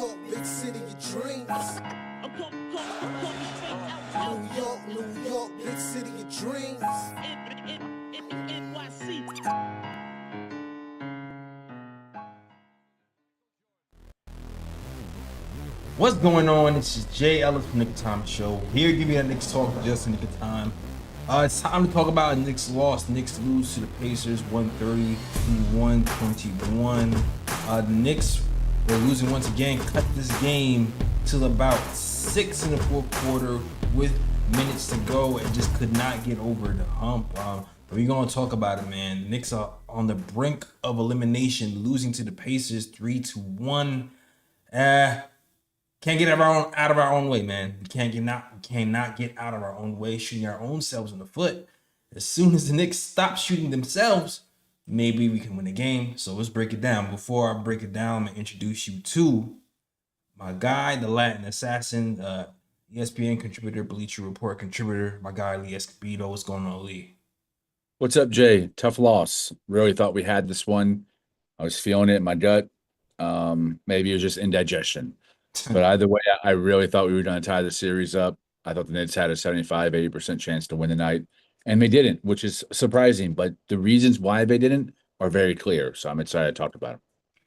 York, big city of dreams. New York, big city of dreams. What's going on? This is Jay Ellis from Knicks Time Show. Here to give you a Knicks talk just in the nick of time. It's time to talk about a Knicks loss. Knicks lose to the Pacers 130-121. The Knicks were losing once again, cut this game till about 6 in the fourth quarter with minutes to go and just could not get over the hump. But we're going to talk about it, man. The Knicks are on the brink of elimination, losing to the Pacers 3-1. Can't get out of our own way, man. We cannot get out of our own way, shooting our own selves in the foot. As soon as the Knicks stop shooting themselves, maybe we can win the game. So let's break it down. Before I break it down, I'm gonna introduce you to my guy, the Latin assassin, ESPN contributor, Bleacher Report contributor, my guy Lee Escobedo. What's going on, Lee? What's up, Jay? Tough loss. Really thought we had this one. I was feeling it in my gut. Maybe it was just indigestion. But either way, I really thought we were going to tie the series up. I thought the Knicks had a 75-80% chance to win the night, and they didn't, which is surprising. But the reasons why they didn't are very clear, so I'm excited to talk about it.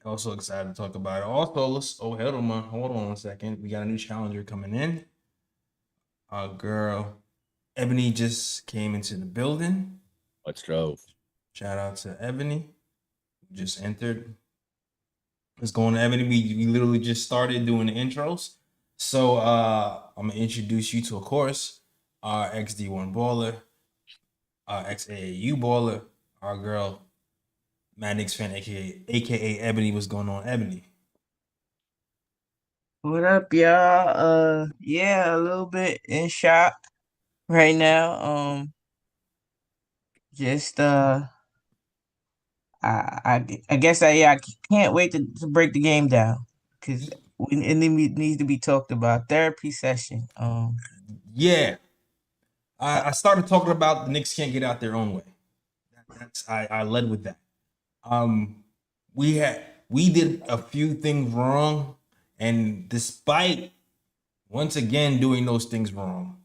Also excited to talk about it. Also, hold on a second. We got a new challenger coming in. Our girl Ebony just came into the building. Let's go. Shout out to Ebony, who just entered. Let's go on, Ebony. We literally just started doing the intros. So I'm gonna introduce you to, of course, our ex-D1 baller, our ex-AAU baller, our girl, Mad Knicks fan, aka Ebony. What's going on, Ebony? What up, y'all? Yeah, a little bit in shock right now. Just I guess I can't wait to break the game down because it needs to be talked about. Therapy session. Yeah, I started talking about the Knicks can't get out their own way. I led with that. We did a few things wrong, and despite once again doing those things wrong,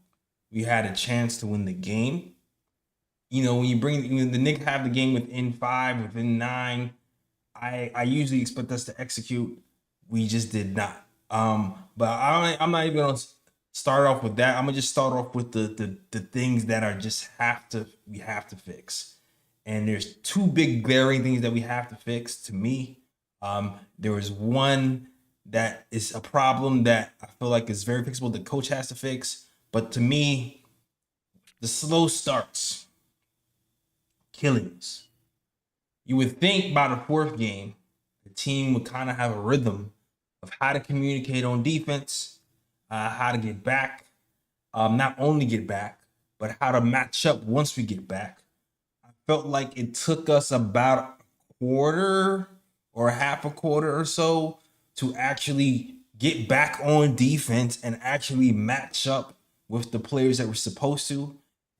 we had a chance to win the game. You know, when the Knicks have the game within 5, within 9, I usually expect us to execute. We just did not. But I'm not even gonna start off with that. I'm gonna just start off with the things that are just we have to fix. And there's two big glaring things that we have to fix to me. There is one that is a problem that I feel like is very fixable. The coach has to fix. But to me, the slow starts. Killings. You would think by the fourth game, the team would kind of have a rhythm of how to communicate on defense, how to get back, not only get back, but how to match up once we get back. I felt like it took us about a quarter or half a quarter or so to actually get back on defense and actually match up with the players that we're supposed to.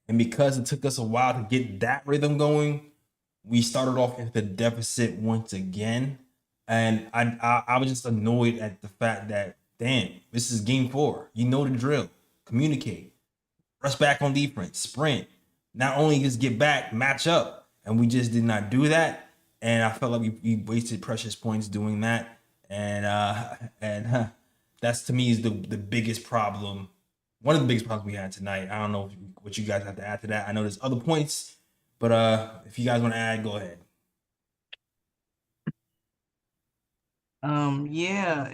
And because it took us a while to get that rhythm going, we started off in the deficit once again. And I was just annoyed at the fact that, damn, this is game 4. You know the drill. Communicate. Rush back on defense. Sprint. Not only just get back, match up. And we just did not do that. And I felt like we wasted precious points doing that. And that's, to me, is the biggest problem. One of the biggest problems we had tonight. I don't know what you guys have to add to that. I know there's other points, but if you guys want to add, go ahead. Yeah,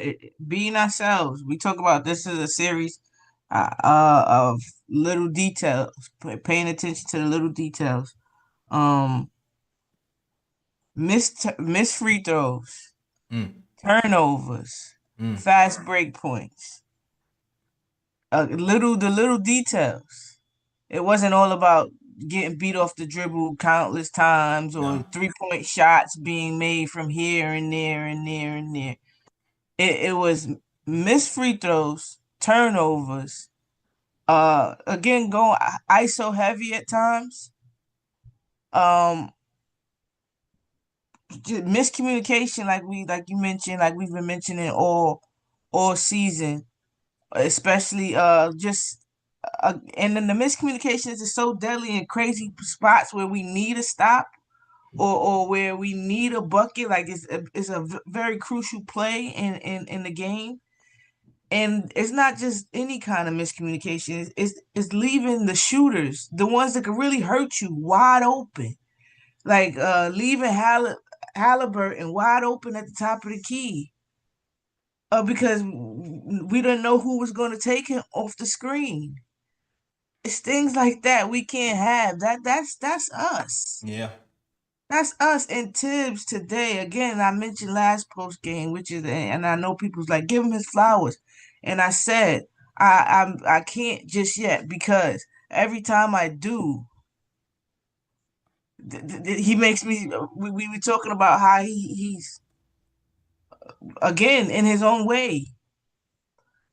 being ourselves. We talk about this is a series of little details, paying attention to the little details. Missed free throws, turnovers, fast break points. The little details. It wasn't all about getting beat off the dribble countless times or 3-point shots being made from here and there and there and there. It was missed free throws, turnovers, again going ISO heavy at times. Miscommunication, like you mentioned, like we've been mentioning all all season, especially and then the miscommunications is so deadly in crazy spots where we need a stop or where we need a bucket. Like it's a very crucial play in the game. And it's not just any kind of miscommunication. It's leaving the shooters, the ones that could really hurt you, wide open. Like leaving Halliburton wide open at the top of the key. Because we didn't know who was going to take him off the screen. It's things like that we can't have. That's us. Yeah. That's us. And Tibbs today, again, I mentioned last post game, and I know people's like, give him his flowers. And I said, I can't just yet, because every time I do, he makes me. We were talking about how he's again in his own way.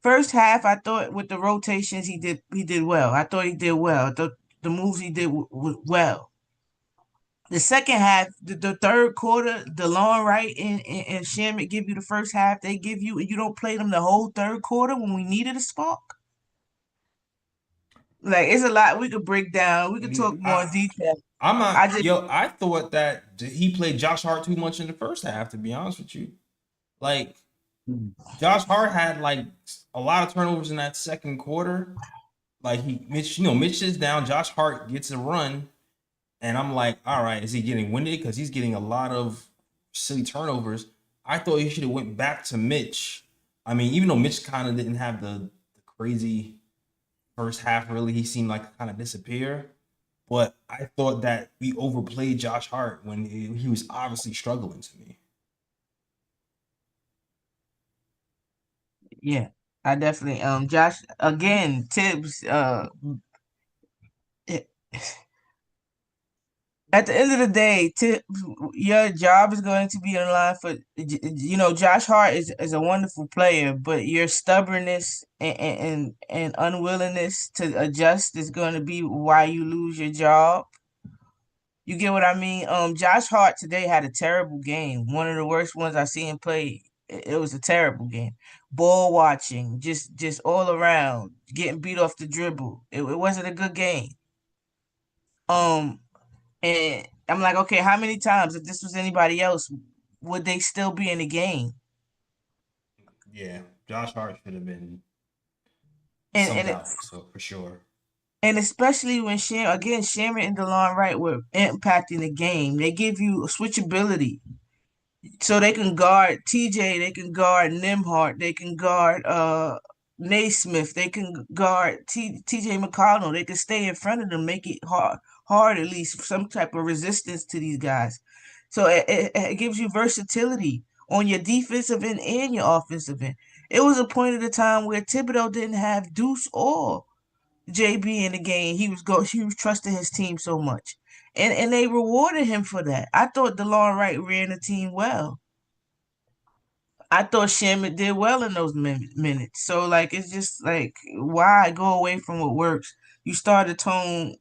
First half, I thought with the rotations he did well. I thought he did well. I thought the moves he did well. The second half, the third quarter, DeLon Wright and Shamit give you the first half. They give you, and you don't play them the whole third quarter when we needed a spark. Like, it's a lot we could break down. We could talk more in detail. I thought that he played Josh Hart too much in the first half, to be honest with you. Like, Josh Hart had like a lot of turnovers in that second quarter. Like Mitch is down. Josh Hart gets a run, and I'm like, all right, is he getting winded? Because he's getting a lot of silly turnovers. I thought he should have went back to Mitch. I mean, even though Mitch kind of didn't have the crazy first half, really, he seemed like kind of disappear. But I thought that we overplayed Josh Hart when he was obviously struggling to me. Yeah, I definitely Josh again, Tibbs at the end of the day, your job is going to be in line for, Josh Hart is a wonderful player, but your stubbornness and unwillingness to adjust is going to be why you lose your job. You get what I mean? Josh Hart today had a terrible game. One of the worst ones I seen him play. It was a terrible game. Ball watching, just all around, getting beat off the dribble. It wasn't a good game. And I'm like, okay, how many times, if this was anybody else, would they still be in the game? Yeah, Josh Hart should have been And out, so for sure. And especially when Shamit and DeLon Wright were impacting the game, they give you switchability. So they can guard TJ, they can guard Nimhart, they can guard Naismith, they can guard TJ McConnell, they can stay in front of them, make it hard at least some type of resistance to these guys. So it gives you versatility on your defensive end and your offensive end. It was a point at a time where Thibodeau didn't have Deuce or JB in the game. He was trusting his team so much. And they rewarded him for that. I thought DeLon Wright ran the team well. I thought Shamit did well in those minutes. So, like, it's just like, why go away from what works? You start to tone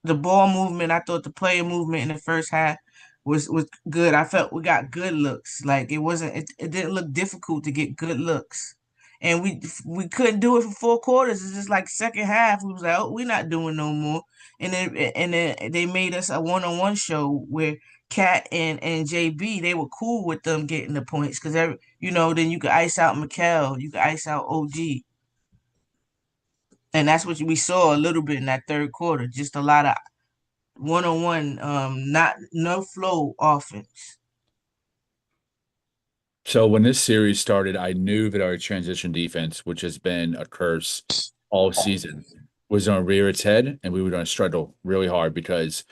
the ball movement. I thought the player movement in the first half was good. I felt we got good looks. Like, it didn't look difficult to get good looks. And we couldn't do it for 4 quarters. It's just like second half, we was like, oh, we're not doing no more. And then they made us a one-on-one show where Cat and JB, they were cool with them getting the points because then you could ice out Mikal, you could ice out OG. And that's what we saw a little bit in that third quarter. Just a lot of one-on-one, no flow offense. So when this series started, I knew that our transition defense, which has been a curse all season, was going to rear its head, and we were going to struggle really hard because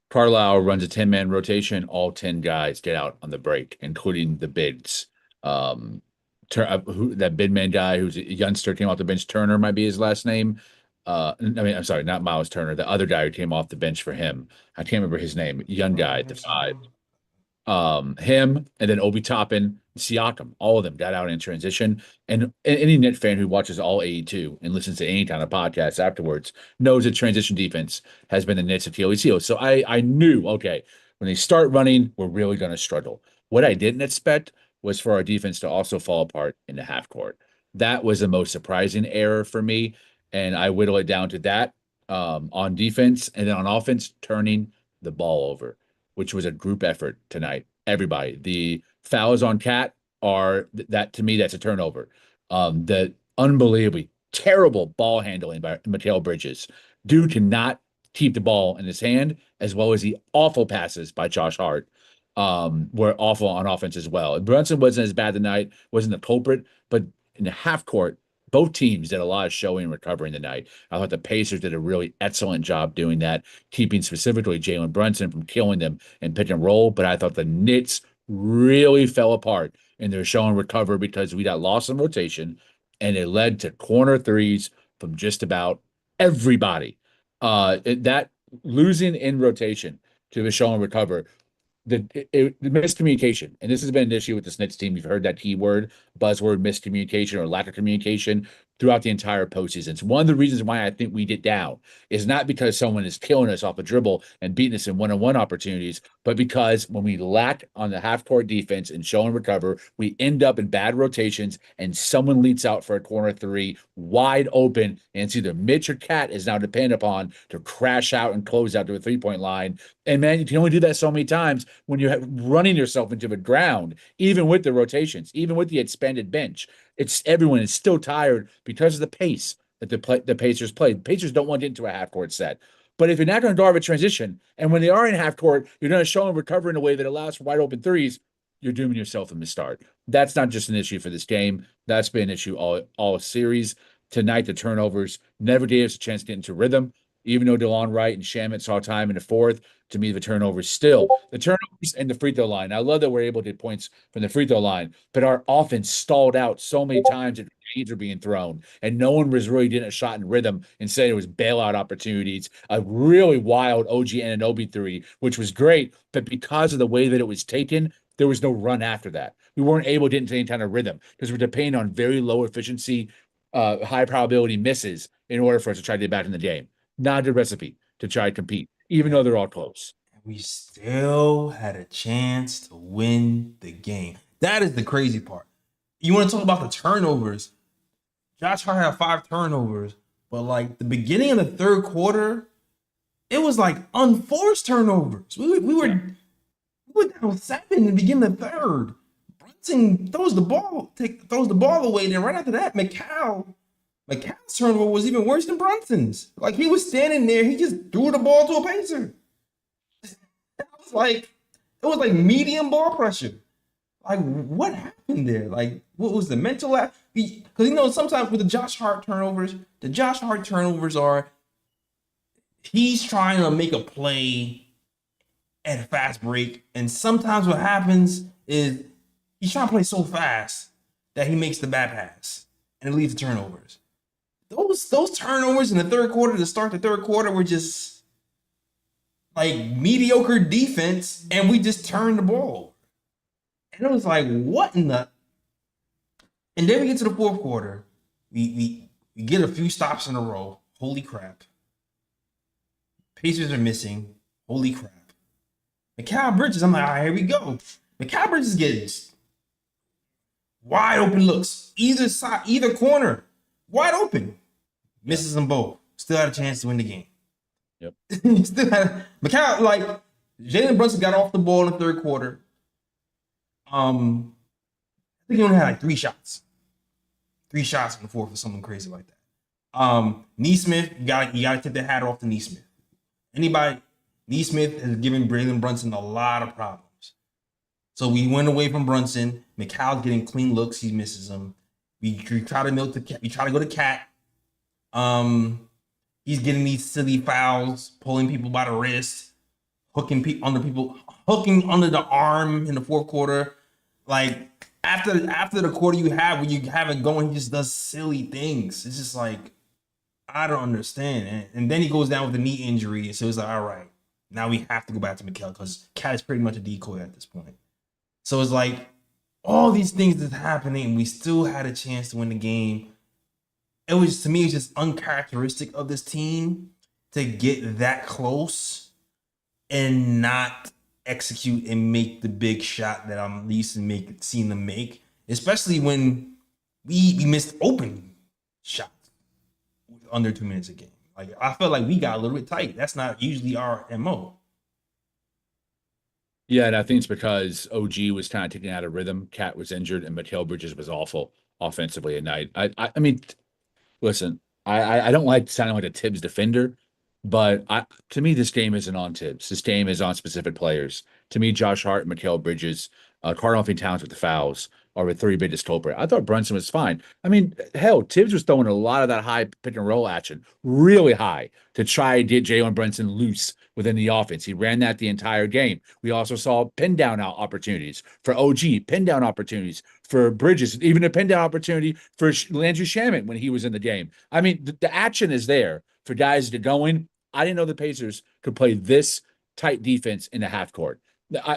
Carlisle runs a 10-man rotation. All 10 guys get out on the break, including the bigs. That big man guy who's a youngster came off the bench, Turner might be his last name. I'm sorry, not Miles Turner. The other guy who came off the bench for him. I can't remember his name. Young guy at the 5. Him and then Obi Toppin, Siakam, all of them got out in transition. And any Knicks fan who watches all 82 and listens to any kind of podcast afterwards knows that transition defense has been the Knicks' Achilles heel. So I knew, okay, when they start running, we're really going to struggle. What I didn't expect was for our defense to also fall apart in the half court. That was the most surprising error for me. And I whittle it down to that on defense. And then on offense, turning the ball over, which was a group effort tonight. Everybody. The fouls on Cat are that to me, that's a turnover. The unbelievably terrible ball handling by Mikal Bridges due to not keep the ball in his hand, as well as the awful passes by Josh Hart were awful on offense as well. Brunson wasn't as bad tonight, wasn't the culprit, but in the half court, both teams did a lot of showing and recovering tonight. I thought the Pacers did a really excellent job doing that, keeping specifically Jalen Brunson from killing them in pick and roll. But I thought the Knicks really fell apart in their show and recover because we got lost in rotation, and it led to corner threes from just about everybody. That losing in rotation to the show and recover the miscommunication, and this has been an issue with the Knicks team. You've heard that keyword, buzzword, miscommunication or lack of communication throughout the entire postseason. It's one of the reasons why I think we get down is not because someone is killing us off a dribble and beating us in one-on-one opportunities, but because when we lack on the half-court defense and show and recover, we end up in bad rotations and someone leads out for a corner three wide open, and it's either Mitch or Cat is now dependent upon to crash out and close out to a three-point line. And man, you can only do that so many times when you're running yourself into the ground, even with the rotations, even with the expanded bench. Everyone is still tired because of the pace that the Pacers play. The Pacers don't want to get into a half court set. But if you're not going to guard a transition, and when they are in half court, you're going to show and recover in a way that allows for wide open threes, you're dooming yourself from the start. That's not just an issue for this game. That's been an issue all series. Tonight, the turnovers never gave us a chance to get into rhythm. Even though DeLon Wright and Shamet saw time in the fourth, to me, the turnovers and the free throw line. I love that we're able to get points from the free throw line, but our offense stalled out so many times that grenades were being thrown, and no one was really getting a shot in rhythm. Instead, it was bailout opportunities, a really wild OG Anunoby three, which was great, but because of the way that it was taken, there was no run after that. We weren't able to get into any kind of rhythm because we're depending on very low efficiency, high probability misses in order for us to try to get back in the game. Not a good recipe to try to compete, even though they're all close. We still had a chance to win the game. That is the crazy part. You want to talk about the turnovers? Josh Hart had 5 turnovers, but like the beginning of the third quarter, it was like unforced turnovers. We were down 7 in the beginning of the third. Brunson throws the ball away. Then right after that, McCall's turnover was even worse than Brunson's. Like he was standing there, he just threw the ball to a Pacer. It was like medium ball pressure. Like what happened there? Like what was the mental? Because sometimes with the Josh Hart turnovers are he's trying to make a play at a fast break, and sometimes what happens is he's trying to play so fast that he makes the bad pass and it leads to turnovers. Those turnovers in the third quarter to start the third quarter were just like mediocre defense, and we just turned the ball. And it was like, what in the? And then we get to the fourth quarter. We get a few stops in a row. Holy crap. Pacers are missing. Holy crap. Mikal Bridges, I'm like, all right, here we go. Mikal Bridges gets wide open looks. Either side, either corner. Wide open. Misses them both. Still had a chance to win the game. Yep. Still had Jalen Brunson got off the ball in the third quarter. I think he only had like 3 shots. 3 shots in the fourth or something crazy like that. Neesmith, you gotta tip the hat off to Neesmith. Neesmith has given Jalen Brunson a lot of problems. So we went away from Brunson. Mikal getting clean looks, he misses them. We try to go to Cat. He's getting these silly fouls, pulling people by the wrist, hooking under the arm in the fourth quarter. Like after the quarter you have, when you have it going, he just does silly things. It's just like, I don't understand. And then he goes down with a knee injury. So it's like, all right, now we have to go back to Mikal because Cat is pretty much a decoy at this point. So it's like all these things that's happening, we still had a chance to win the game. To me, it's just uncharacteristic of this team to get that close and not execute and make the big shot that I'm used to seeing them make, especially when we missed open shots with under 2 minutes a game. Like I felt like we got a little bit tight. That's not usually our MO. Yeah, and I think it's because OG was kind of taken out of rhythm. Cat was injured, and Mikal Bridges was awful offensively at night. I mean, listen, I don't like sounding like a Tibbs defender, but to me, this game isn't on Tibbs. This game is on specific players. To me, Josh Hart, Mikal Bridges, Karl-Anthony Towns with the fouls are the three biggest culprit. I thought Brunson was fine. I mean, hell, Tibbs was throwing a lot of that high pick and roll action, really high, to try and get Jalen Brunson loose within the offense. He ran that the entire game. We also saw pin down out opportunities for OG, pin down opportunities for Bridges, even a pin down opportunity for Landry Shamet when he was in the game. I mean, the action is there for guys to go in. I didn't know the Pacers could play this tight defense in the half court.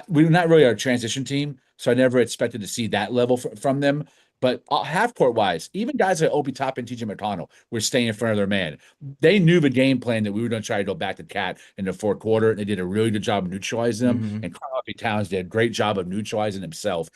We're not really a transition team, so I never expected to see that level from them. But half court wise, even guys like Obi Toppin and TJ McConnell were staying in front of their man. They knew the game plan that we were going to try to go back to Cat in the fourth quarter. They did a really good job of neutralizing them. And Karl-Anthony Towns did a great job of neutralizing himself.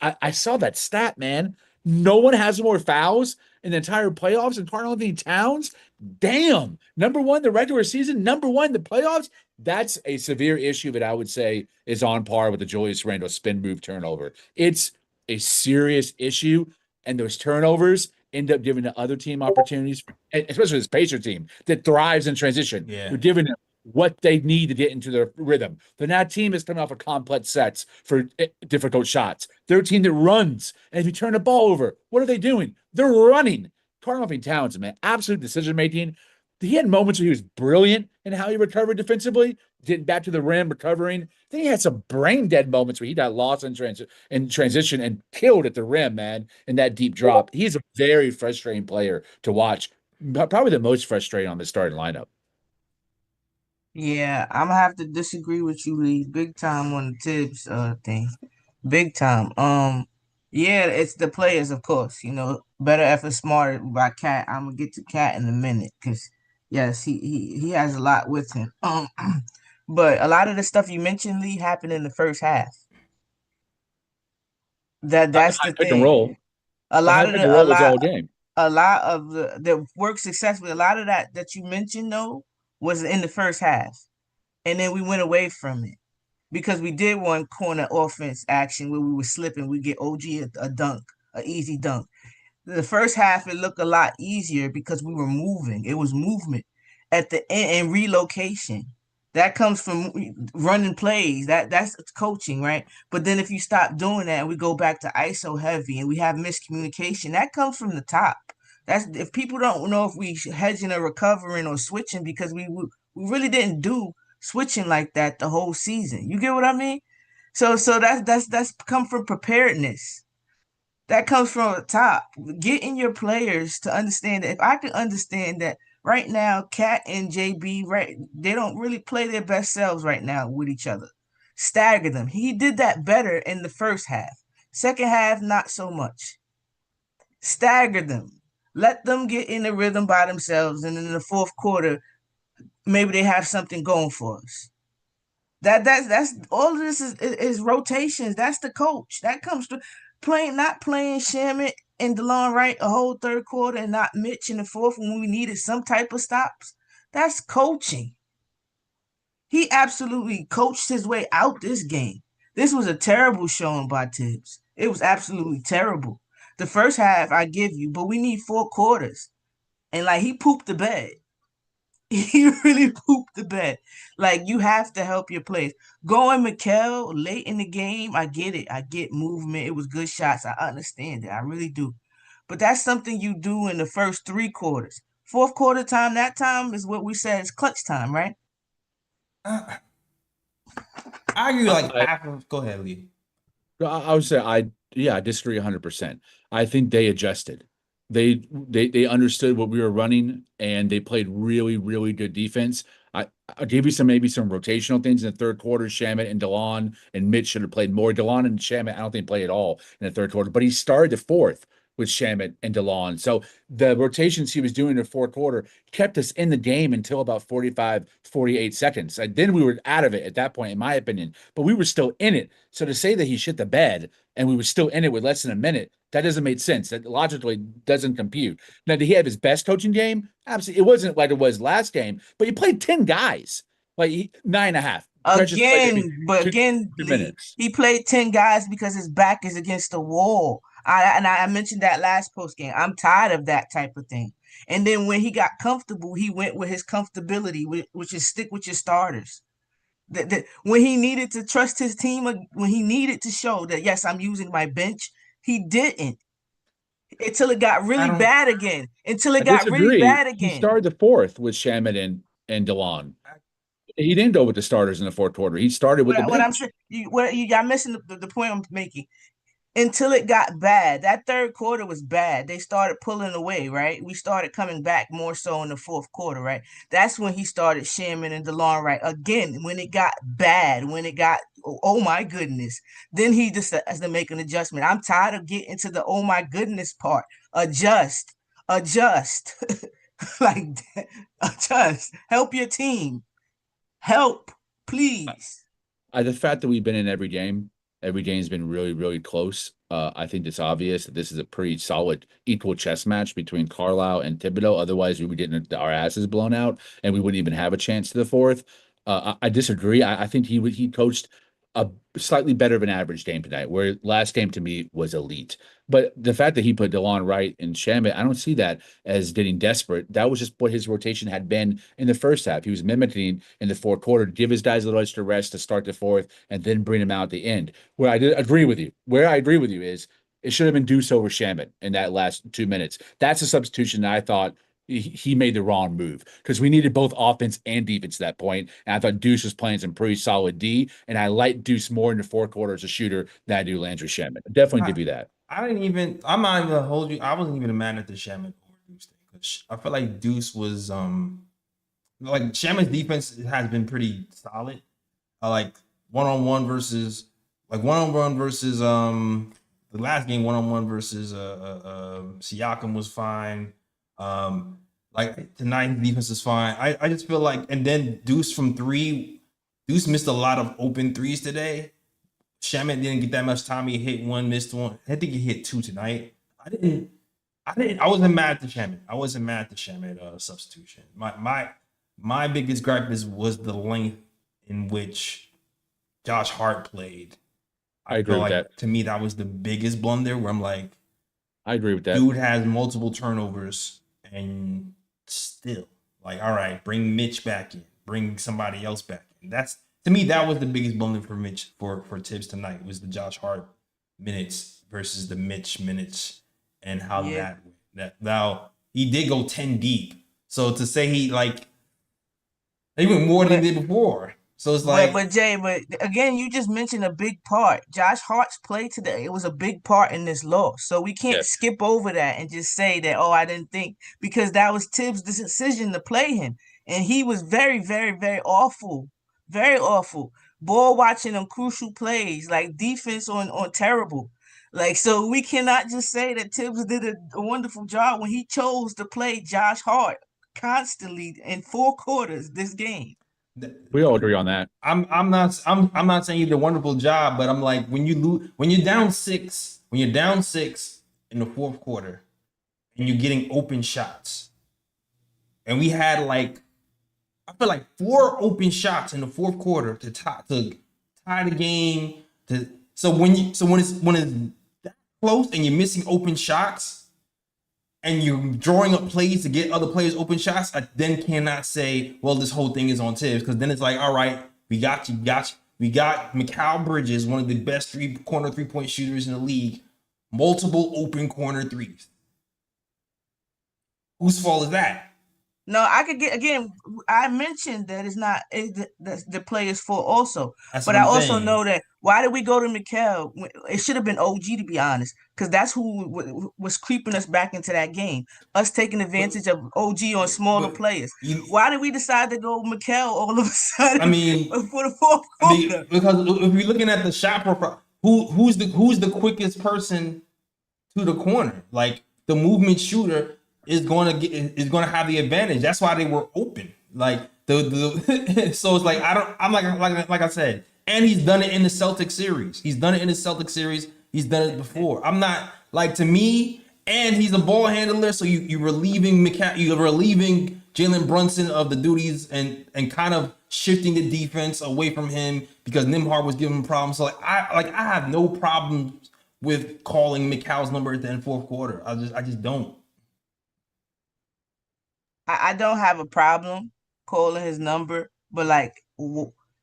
I saw that stat, man. No one has more fouls in the entire playoffs than Karl-Anthony Towns. Damn. Number one, the regular season. Number one, the playoffs. That's a severe issue that I would say is on par with the Julius Randle spin move turnover. It's a serious issue, and those turnovers end up giving the other team opportunities, especially this Pacer team that thrives in transition. Yeah. We're giving them what they need to get into their rhythm. Then that team is coming off of complex sets for difficult shots. They're a team that runs, and if you turn the ball over, what are they doing? They're running. Karl-Anthony Towns, man, absolute decision making. He had moments where he was brilliant in how he recovered defensively, getting back to the rim, recovering. Then he had some brain dead moments where he got lost in transition and killed at the rim, man, in that deep drop. He's a very frustrating player to watch. Probably the most frustrating on the starting lineup. Yeah, I'm gonna have to disagree with you, Lee. Big time on the Tibbs thing. Big time. Yeah, it's the players, of course. Better effort, smarter by Cat. I'm gonna get to Cat in a minute because yes, he has a lot with him. But a lot of the stuff you mentioned, Lee, happened in the first half. That's the Pick and thing. roll. A The high lot of pick the and a roll was lot all game. a lot of the that worked successfully. A lot of that you mentioned though was in the first half, and then we went away from it because we did one corner offense action where we were slipping. We get OG a dunk, an easy dunk. The first half it looked a lot easier because we were moving. It was movement at the end and relocation. That comes from running plays. That's coaching, right? But then if you stop doing that and we go back to ISO heavy and we have miscommunication, that comes from the top. That's if people don't know if we hedging or recovering or switching because we really didn't do switching like that the whole season. You get what I mean? So that's come from preparedness. That comes from the top. Getting your players to understand that if I can understand that right now, Cat and JB, right, they don't really play their best selves right now with each other. Stagger them. He did that better in the first half. Second half, not so much. Stagger them. Let them get in the rhythm by themselves, and in the fourth quarter, maybe they have something going for us. That's all of this is rotations. That's the coach. That comes to not playing Shamit and DeLon Wright a whole third quarter and not Mitch in the fourth when we needed some type of stops. That's coaching. He absolutely coached his way out this game. This was a terrible showing by Tibbs. It was absolutely terrible. The first half I give you, but we need 4 quarters. And like he pooped the bed. He really pooped the bed. Like you have to help your players. Going Mikal late in the game, I get it. I get movement. It was good shots. I understand it. I really do. But that's something you do in the first 3 quarters. Fourth quarter time, that time is what we said is clutch time, right? I agree. Like half of. Go ahead, Lee. I would say I disagree 100%. I think they adjusted. They understood what we were running and they played really, really good defense. I'll give you maybe some rotational things in the third quarter. Shamit and DeLon and Mitch should have played more. DeLon and Shamit, I don't think played at all in the third quarter, but he started the fourth with Shamet and DeLon. So the rotations he was doing in the fourth quarter kept us in the game until about 45, 48 seconds. And then we were out of it at that point, in my opinion, but we were still in it. So to say that he shit the bed and we were still in it with less than a minute, that doesn't make sense. That logically doesn't compute. Now, did he have his best coaching game? Absolutely. It wasn't like it was last game, but he played 10 guys, like 9.5. Again, Lee, he played 10 guys because his back is against the wall. I mentioned that last post game. I'm tired of that type of thing. And then when he got comfortable, he went with his comfortability, which is stick with your starters. When he needed to trust his team, when he needed to show that, yes, I'm using my bench, he didn't until it got really bad again. He started the fourth with Shamet and DeLon. He didn't go with the starters in the fourth quarter. He started with the bench. What I'm saying, you got missing the point I'm making. Until it got bad, that third quarter was bad. They started pulling away, right? We started coming back more so in the fourth quarter, right? That's when he started Shaman and DeLon, right? Again, when it got bad, when it got, oh my goodness, then he just has to make an adjustment. I'm tired of getting to the oh my goodness part. Adjust, like adjust. Help your team. Help, please. The fact that we've been in every game's been really, really close. I think it's obvious that this is a pretty solid equal chess match between Carlisle and Thibodeau. Otherwise, we would get our asses blown out, and we wouldn't even have a chance to the fourth. I disagree. I think he coached a slightly better of an average game tonight, where last game to me was elite. But the fact that he put DeLon Wright and Shamet, I don't see that as getting desperate. That was just what his rotation had been in the first half. He was mimicking in the fourth quarter to give his guys a little extra rest to start the fourth and then bring them out at the end. Where I agree with you is it should have been Deuce over Shamet in that last 2 minutes. That's a substitution that I thought he made the wrong move because we needed both offense and defense at that point. And I thought Deuce was playing some pretty solid D, and I liked Deuce more in the fourth quarter as a shooter than I do Landry Shamet. Definitely give you that. I'm not even gonna hold you. I wasn't even mad at the Shamet or Deuce thing because I feel like Deuce was like Shamet's defense has been pretty solid. Like one-on-one versus the last game one-on-one versus Siakam was fine. Like tonight's defense is fine. I just feel like, and then Deuce from three, Deuce missed a lot of open threes today. Shamet didn't get that much time. He hit one, missed one. I think he hit two tonight. I wasn't mad at the Shamet. I wasn't mad at the Shamet substitution. My biggest gripe was the length in which Josh Hart played. I agree with that. To me, that was the biggest blunder where I'm like, I agree with that. Dude has multiple turnovers and still like, all right, bring Mitch back in, bring somebody else back in. That's, to me, that was the biggest blunder for Mitch for Tibbs tonight, was the Josh Hart minutes versus the Mitch minutes and how that now he did go 10 deep. So to say he went more than he did before. So it's like, but again, you just mentioned a big part. Josh Hart's play today, it was a big part in this loss. So we can't skip over that and just say that, oh, I didn't think, because that was Tibbs' decision to play him. And he was very, very, very awful. Very awful. Ball watching on crucial plays, like defense on terrible. Like, so we cannot just say that Tibbs did a wonderful job when he chose to play Josh Hart constantly in 4 quarters this game. We all agree on that. I'm not saying you did a wonderful job, but I'm like, when you're down six in the fourth quarter and you're getting open shots, and we had I feel like 4 open shots in the fourth quarter to tie the game. So when it's that close and you're missing open shots and you're drawing up plays to get other players open shots, I then cannot say, well, this whole thing is on Tibbs, because then it's like, all right, we got you. We got Mikal Bridges, one of the best three-point shooters in the league, multiple open corner threes. Whose fault is that? No, I could get, again, I mentioned that it's not the player's fault also. But I also know that, why did we go to Mikal? It should have been OG, to be honest, because that's who was creeping us back into that game. Us taking advantage of OG on smaller players. Why did we decide to go Mikal all of a sudden? I mean, for the fourth quarter? Because if you're looking at the shot profile, who's the quickest person to the corner. Like the movement shooter is gonna have the advantage. That's why they were open. Like the so it's like I'm like I said, and he's done it in the Celtic series. He's done it in the Celtic series. He's done it before. I'm not like to me, and he's a ball handler. So you're relieving Jalen Brunson of the duties and kind of shifting the defense away from him because Nembhard was giving him problems. So I have no problems with calling McCall's number at the end of fourth quarter. I just don't. I don't have a problem calling his number, but like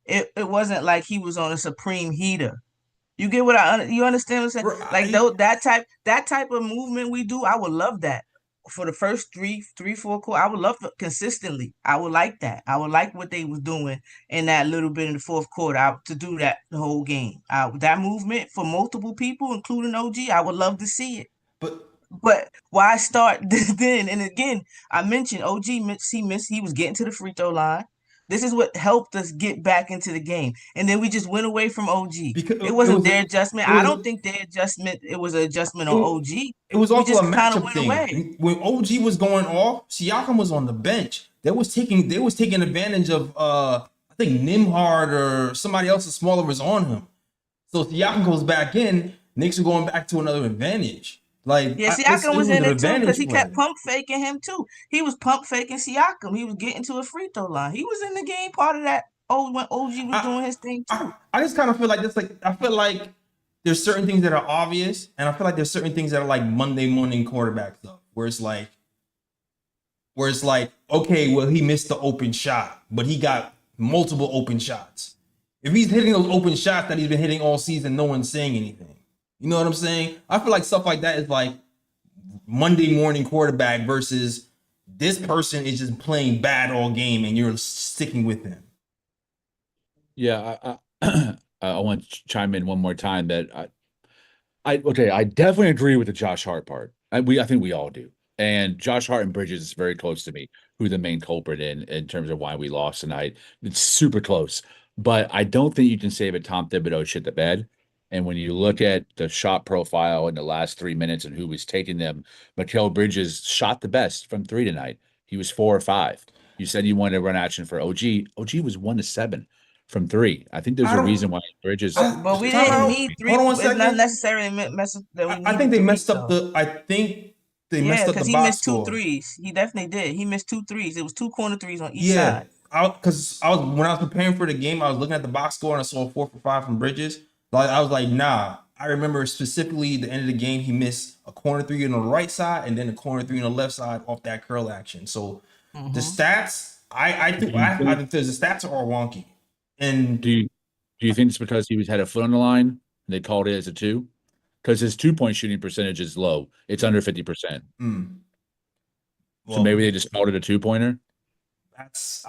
it wasn't like he was on a supreme heater. You get what you understand what I'm saying? Like though that type of movement we do, I would love that for the first four quarters. I would love it consistently. I would like that. I would like what they was doing in that little bit in the fourth quarter to do that the whole game. That movement for multiple people, including OG, I would love to see it. But why start then? And again, I mentioned OG he was getting to the free throw line. This is what helped us get back into the game. And then we just went away from OG. Because it wasn't their adjustment. I don't think their adjustment, it was an adjustment on OG. It was also a matchup thing. Away. When OG was going off, Siakam was on the bench. They was taking advantage of I think Nembhard or somebody else smaller was on him. So Siakam goes back in, Knicks are going back to another advantage. Like Siakam was in it too because he kept pump faking him too. He was pump faking Siakam. He was getting to a free throw line. He was in the game part of that. When OG was doing his thing too. I just kind of feel like this. Like I feel like there's certain things that are obvious, and I feel like there's certain things that are like Monday morning quarterback stuff, where it's like, okay, well he missed the open shot, but he got multiple open shots. If he's hitting those open shots that he's been hitting all season, no one's saying anything. You know what I'm saying? I feel like stuff like that is like Monday morning quarterback versus this person is just playing bad all game and you're sticking with him. Yeah, I want to chime in one more time that I definitely agree with the Josh Hart part. I think we all do. And Josh Hart and Bridges is very close to me, who the main culprit in terms of why we lost tonight. It's super close. But I don't think you can say that Tom Thibodeau shit the bed. And when you look at the shot profile in the last 3 minutes and who was taking them, Mikal Bridges shot the best from three tonight. He was 4 or 5. You said you wanted to run action for OG. OG was 1 to 7 from three. I think there's a reason why Bridges. But we didn't need 3. Hold on 1 second. Not necessarily mess up that we needed. I think they messed up the. I think they messed up the box score. Because he missed 2 threes. He definitely did. He missed 2 threes. It was 2 corner threes on each side. Because when I was preparing for the game, I was looking at the box score and I saw 4 for 5 from Bridges. Like I was like, nah. I remember specifically the end of the game, he missed a corner 3 on the right side and then a corner 3 on the left side off that curl action. So the stats, I think the stats are all wonky. And do you think it's because he had a foot on the line and they called it as a 2? Because his 2-point shooting percentage is low. It's under 50%. So maybe they just called it a 2-pointer. That's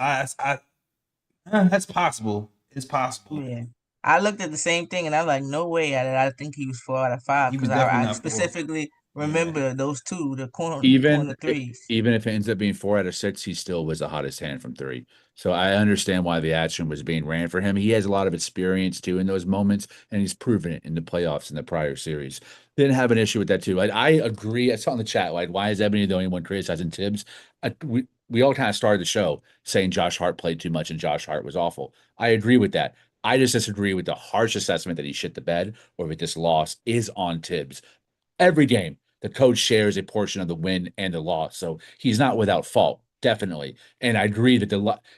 possible. It's possible. Yeah. I looked at the same thing and I'm like, no way. I think he was 4 out of 5 because I specifically remember those 2, the corner 3s. Even if it ends up being 4 out of 6, he still was the hottest hand from 3. So I understand why the action was being ran for him. He has a lot of experience too in those moments, and he's proven it in the playoffs in the prior series. Didn't have an issue with that too. I agree. I saw in the chat, like, why is Ebony the only one criticizing Tibbs? We all kind of started the show saying Josh Hart played too much and Josh Hart was awful. I agree with that. I just disagree with the harsh assessment that he shit the bed or that this loss is on Tibbs. Every game, the coach shares a portion of the win and the loss, so he's not without fault. Definitely. And I agree that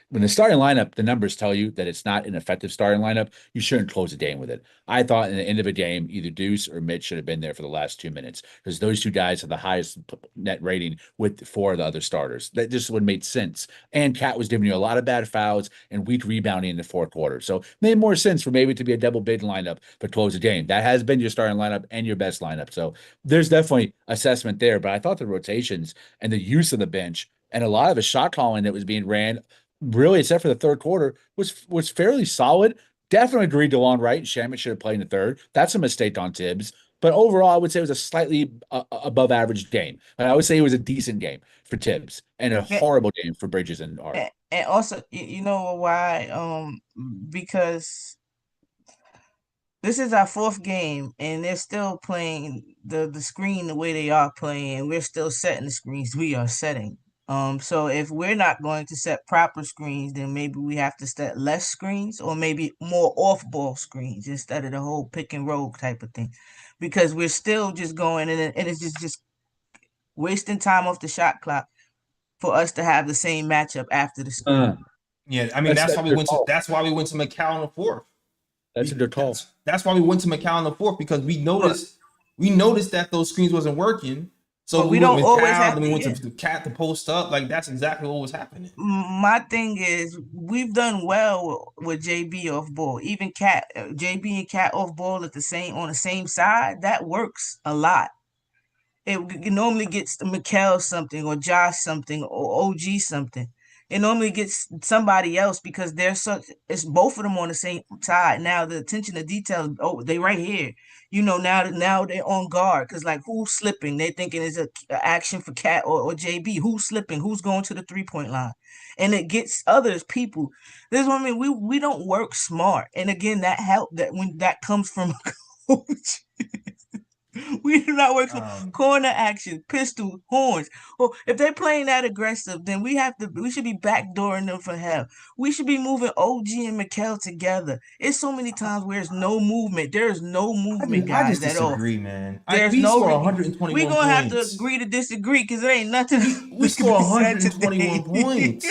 when the starting lineup, the numbers tell you that it's not an effective starting lineup, you shouldn't close the game with it. I thought in the end of a game, either Deuce or Mitch should have been there for the last 2 minutes because those 2 guys have the highest net rating with 4 of the other starters. That just would make sense. And Cat was giving you a lot of bad fouls and weak rebounding in the fourth quarter. So it made more sense for maybe to be a double bid lineup to close the game. That has been your starting lineup and your best lineup. So there's definitely assessment there. But I thought the rotations and the use of the bench and a lot of the shot calling that was being ran, really, except for the third quarter, was fairly solid. Definitely agreed DeLon Wright and Shamet should have played in the third. That's a mistake on Tibbs. But overall, I would say it was a slightly above average game. And I would say it was a decent game for Tibbs and a horrible game for Bridges and Hart. And also, you know why? Because this is our fourth game, and they're still playing the screen the way they are playing. We're still setting the screens we are setting. So if we're not going to set proper screens, then maybe we have to set less screens or maybe more off-ball screens instead of the whole pick and roll type of thing, because we're still just going and it's just wasting time off the shot clock for us to have the same matchup after the screen. Yeah, I mean that's why we went to McCall in the fourth. That's their call. That's why we went to McCall in the fourth, because we noticed that those screens wasn't working. So we don't always have then we went to Cat to post up. Like that's exactly what was happening. My thing is, we've done well with JB off ball. Even Cat, JB and Cat off ball at on the same side. That works a lot. It normally gets Mikal something or Josh something or OG something. It normally gets somebody else because it's both of them on the same side. Now the attention to detail, they right here. Now they're on guard because like who's slipping? They thinking it's a action for Cat or JB. Who's slipping? Who's going to the 3-point line? And it gets others people. This is what I mean. We don't work smart. And again, that when that comes from a coach. We do not work corner action, pistol, horns. Well, if they're playing that aggressive, then we should be backdooring them for hell. We should be moving OG and Mikal together. It's so many times where there's no movement. There is no movement, guys. I just disagree, man. There's we score 121 We're gonna have to agree to disagree because there ain't nothing. We score 121 points.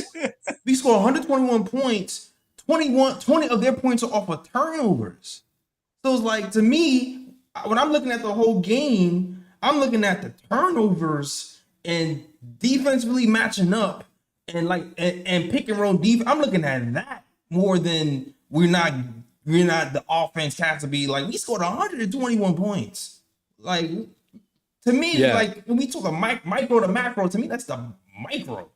We score 121 points. 20 of their points are off of turnovers. So it's like, to me, when I'm looking at the whole game, I'm looking at the turnovers and defense really matching up and pick and roll defense. I'm looking at that more than we're not the offense has to be like, we scored 121 points. Like, to me, like when we talk a micro to macro, to me that's the micro.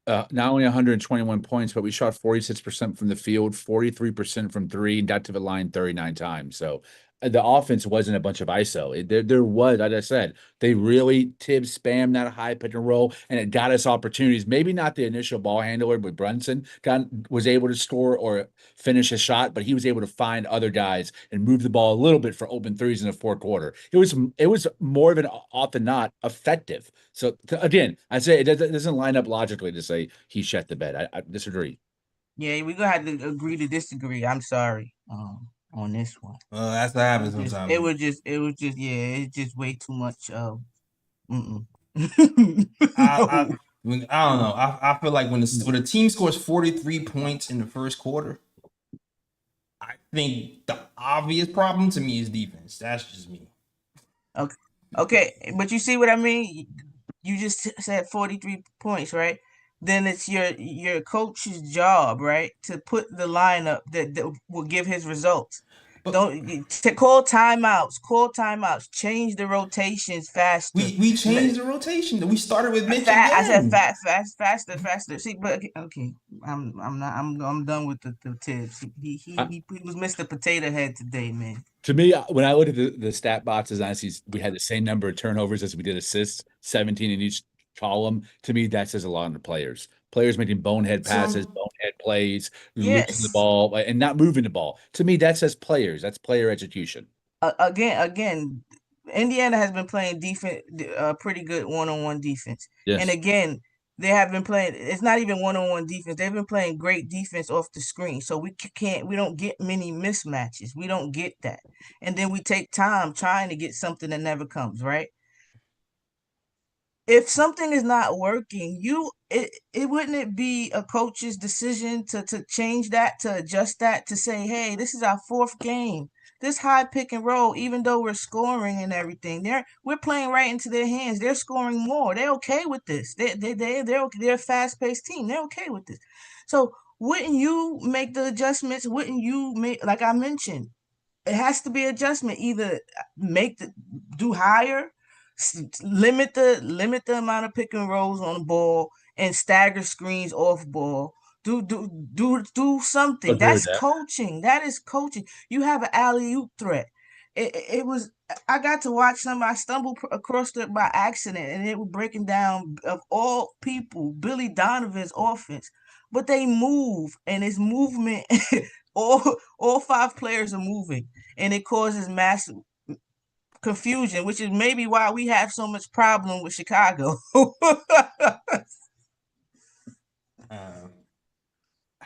Not only 121 points, but we shot 46% from the field, 43% from three, and got to the line 39 times. So the offense wasn't a bunch of ISO. There was, like I said, they really spammed that high pick and roll, and it got us opportunities. Maybe not the initial ball handler, but Brunson was able to score or finish a shot, but he was able to find other guys and move the ball a little bit for open threes in the fourth quarter. It was more of an often not effective. So again, I say it doesn't line up logically to say he shut the bed. I disagree. Yeah, we're gonna have to agree to disagree. I'm sorry. On this one. That's what happens sometimes. It was just way too much of. I don't know. I feel like when a team scores 43 points in the first quarter, I think the obvious problem to me is defense. That's just me. Okay, but you see what I mean? You just said 43 points, right? Then it's your coach's job, right, to put the lineup that will give his results. But call timeouts, change the rotations faster. We changed the rotation. We started with Mitch again. I said faster. See, but okay, I'm done with the tips. He was Mr. Potato Head today, man. To me, when I look at the stat boxes, honestly, we had the same number of turnovers as we did assists, 17 in each column. To me, that says a lot on the players. Players making bonehead passes, bonehead plays, losing the ball, and not moving the ball. To me, that says players. That's player execution. Again, Indiana has been playing defense, pretty good one-on-one defense. Yes. And again, they have been playing. It's not even one-on-one defense. They've been playing great defense off the screen. So we don't get many mismatches. We don't get that. And then we take time trying to get something that never comes, right? If something is not working, it wouldn't it be a coach's decision to change that, to adjust that, to say, hey, this is our fourth game. This high pick and roll, even though we're scoring and everything, we're playing right into their hands. They're scoring more. They're okay with this. They're a fast-paced team. They're okay with this. So wouldn't you make the adjustments? Wouldn't you make, like I mentioned, it has to be adjustment. Either do higher, limit the amount of pick and rolls on the ball, and stagger screens off ball. Do something. That's coaching. That is coaching. You have an alley-oop threat. It was. I got to watch some. I stumbled across it by accident, and it was breaking down, of all people, Billy Donovan's offense. But they move, and his movement all 5 players are moving, and it causes massive confusion, which is maybe why we have so much problem with Chicago.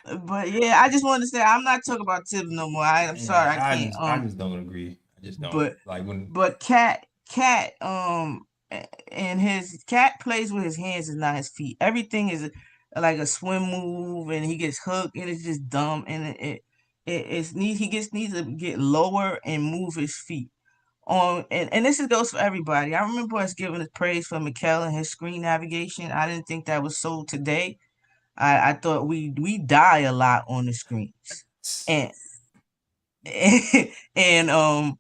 But yeah, I just wanted to say I'm not talking about Tibbs no more. I'm sorry, I can't. I just don't agree. I just don't But like when. but Cat and his Cat plays with his hands and not his feet. Everything is like a swim move, and he gets hooked, and it's just dumb. And he needs to get lower and move his feet. And this goes for everybody. I remember us giving us praise for Mikal and his screen navigation. I didn't think that was so today. I thought we die a lot on the screens, and and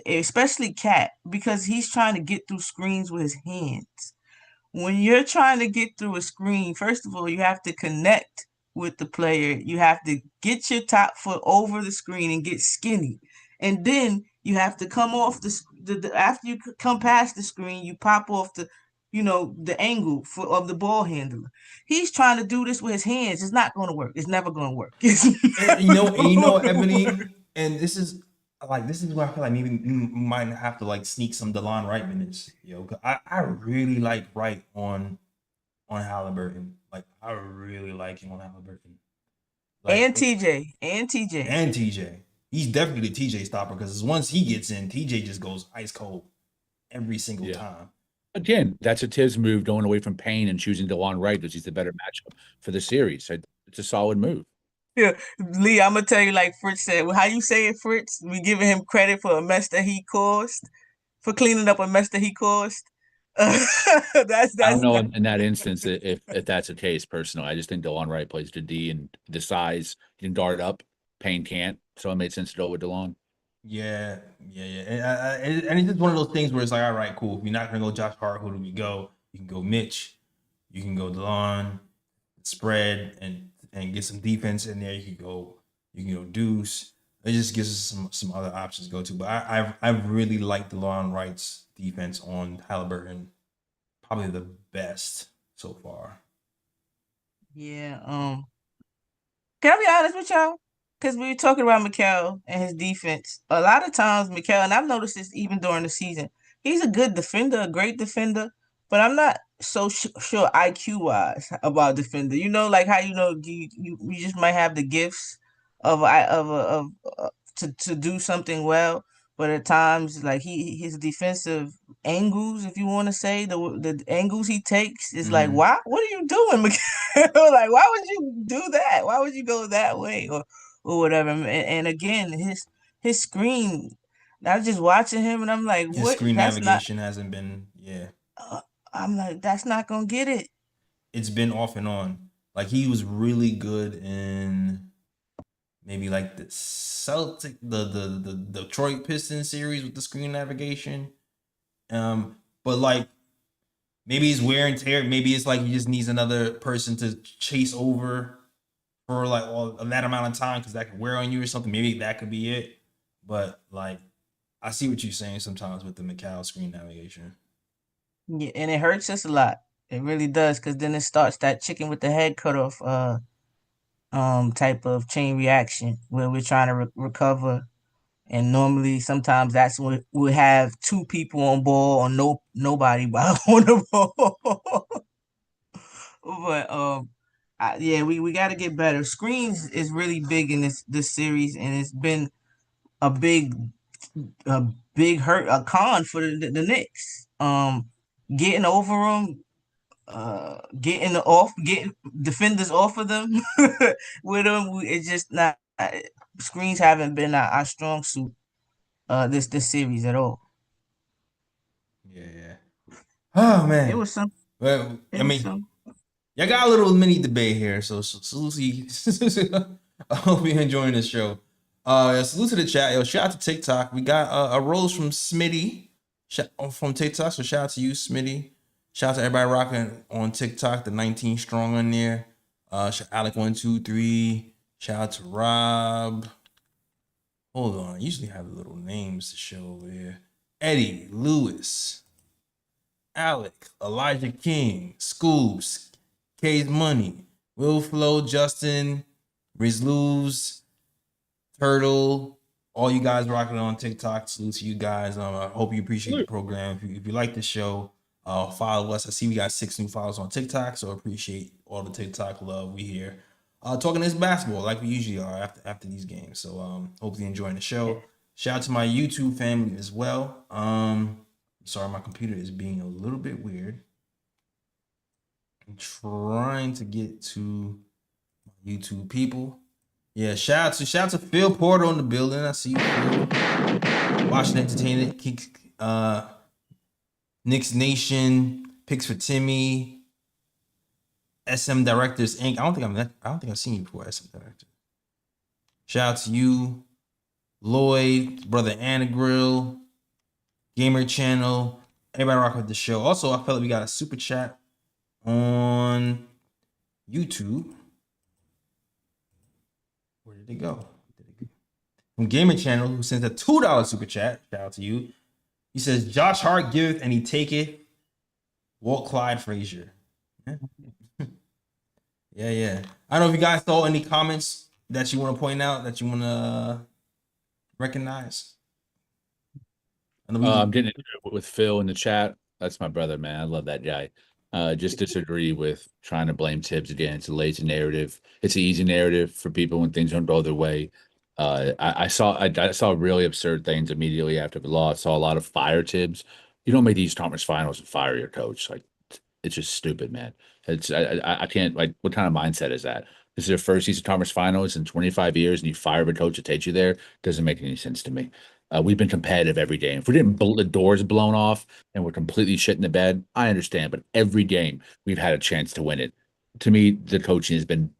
especially Cat, because he's trying to get through screens with his hands. When you're trying to get through a screen, first of all, you have to connect with the player. You have to get your top foot over the screen and get skinny. And then you have to come off after you come past the screen, you pop off the angle of the ball handler. He's trying to do this with his hands. It's not going to work. It's never going to work. Ebony, and this is where I feel like maybe you might have to like sneak some DeLon Wright minutes, yo. I really like Wright on Halliburton. Like I really like him on Halliburton. Like, and TJ. He's definitely the TJ stopper because once he gets in, TJ just goes ice cold every single time. Again, that's a Tibbs move, going away from Payne and choosing DeLon Wright because he's the better matchup for the series. It's a solid move. Yeah, Lee, I'm gonna tell you like Fritz said. How you say it, Fritz? We giving him credit for a mess that he caused, for cleaning up a mess that he caused. That's I don't know in that instance if that's the case. Personally, I just think DeLon Wright plays the D and the size. He can guard up. Payne can't, so it made sense to go with DeLon. Yeah. And it's just one of those things where it's like, all right, cool. If you're not gonna go Josh Hart, who do we go? You can go Mitch. You can go DeLon, spread and get some defense in there. You can go Deuce. It just gives us some other options to go to. But I really like DeLon Wright's defense on Halliburton, probably the best so far. Yeah. Can I be honest with y'all? Because we were talking about Mikal and his defense. A lot of times, Mikal, and I've noticed this even during the season, he's a good defender, a great defender, but I'm not so sure IQ-wise about defender. Like how you just might have the gifts to do something well, but at times, like his defensive angles, if you want to say the angles he takes, is like, why? What are you doing, Mikal? Like, why would you do that? Why would you go that way or whatever? And again, his screen. I was just watching him, and I'm like, His what? screen That's navigation hasn't been, I'm like, that's not gonna get it. It's been off and on. Like he was really good in maybe like the Celtic, the Detroit Pistons series with the screen navigation. But like maybe it's wear and tear. Maybe it's like he just needs another person to chase over for like that amount of time because that could wear on you or something. Maybe that could be it. But like I see what you're saying sometimes with the Mikal screen navigation. Yeah, and it hurts us a lot. It really does, because then it starts that chicken with the head cut off type of chain reaction where we're trying to recover, and normally sometimes that's when we have 2 people on ball or nobody on the ball. But yeah, we got to get better. Screens is really big in this series, and it's been a big hurt, a con for the Knicks. Getting over them, getting defenders off of them with them. It's just not. Screens haven't been our strong suit this series at all. Yeah. Oh man, It was some. Well, I mean, y'all got a little mini debate here, so Lucy, I hope you're enjoying this show. Salute to the chat, yo. Shout out to TikTok. We got a rose from Smitty from TikTok, so shout out to you, Smitty. Shout out to everybody rocking on TikTok, the 19 strong on there. Alec123. Shout out to Rob. Hold on, I usually have little names to show over here. Eddie, Lewis, Alec, Elijah King, Scoops, K's Money, Will Flow, Justin, Rizluz, Turtle, all you guys rocking on TikTok. Salute to you guys. I hope you appreciate the program. If you like the show, follow us. I see we got 6 new followers on TikTok, so appreciate all the TikTok love we hear. Talking this basketball like we usually are after these games. So hope you're enjoying the show. Shout out to my YouTube family as well. Sorry, my computer is being a little bit weird. I'm trying to get to my YouTube people. Yeah, shout out to Phil Porter on the building. I see you, Phil. Washington Entertainment, Knicks Nation, Picks for Timmy, SM Directors Inc. I don't think I've seen you before, SM Director. Shout out to you, Lloyd, brother Anna Grill, Gamer Channel, everybody rock with the show. Also, I felt like we got a super chat on YouTube. Where did it go? From Gamer Channel, who sent a $2 super chat. Shout out to you. He says, Josh Hart giveth and he taketh. Walt Clyde Frazier. Yeah. I don't know if you guys saw any comments that you want to point out, that you want to recognize. I'm getting into it with Phil in the chat. That's my brother, man. I love that guy. Just disagree with trying to blame Tibbs again. It's a lazy narrative. It's an easy narrative for people when things don't go their way. I saw really absurd things immediately after the loss. I saw a lot of fire Tibbs. You don't make these conference finals and fire your coach. Like, it's just stupid, man. I can't, like, what kind of mindset is that? This is your first season conference finals in 25 years and you fire a coach that takes you there? Doesn't make any sense to me. We've been competitive every game. If we didn't the doors blown off and we're completely shit in the bed, I understand. But every game we've had a chance to win it. To me, the coaching has been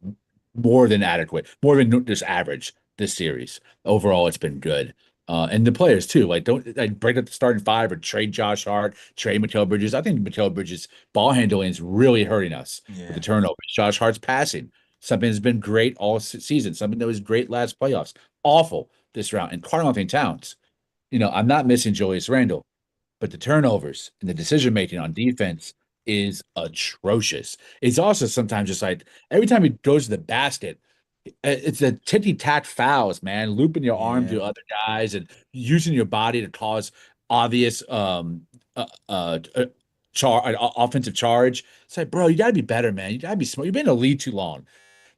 more than adequate, more than just average this series. Overall, it's been good. And the players too. Like, don't like break up the starting five or trade Josh Hart, trade Mikal Bridges. I think Mikal Bridges' ball handling is really hurting us with the turnovers. Josh Hart's passing, something that's been great all season, something that was great last playoffs. Awful this round. And Karl-Anthony Towns, I'm not missing Julius Randle, but the turnovers and the decision making on defense is atrocious. It's also sometimes just like every time he goes to the basket, it's the ticky-tack fouls, man, looping your arm to other guys and using your body to cause obvious offensive charge. It's like, bro, you gotta be better, man. You gotta be smart. You've been in the league too long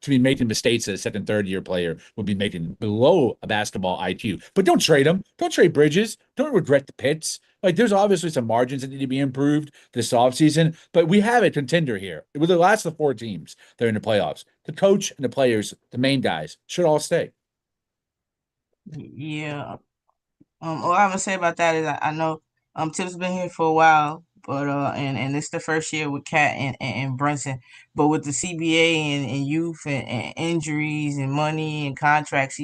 to be making mistakes that a second, third year player would be making below a basketball IQ. But don't trade him. Don't trade Bridges. Don't regret the picks. Like, there's obviously some margins that need to be improved this offseason, but we have a contender here. With the last of the 4 teams that are in the playoffs, the coach and the players, the main guys, should all stay. Yeah. All I'm gonna say about that is I know Tip's been here for a while, but and it's the first year with Cat and Brunson, but with the CBA and youth and injuries and money and contracts,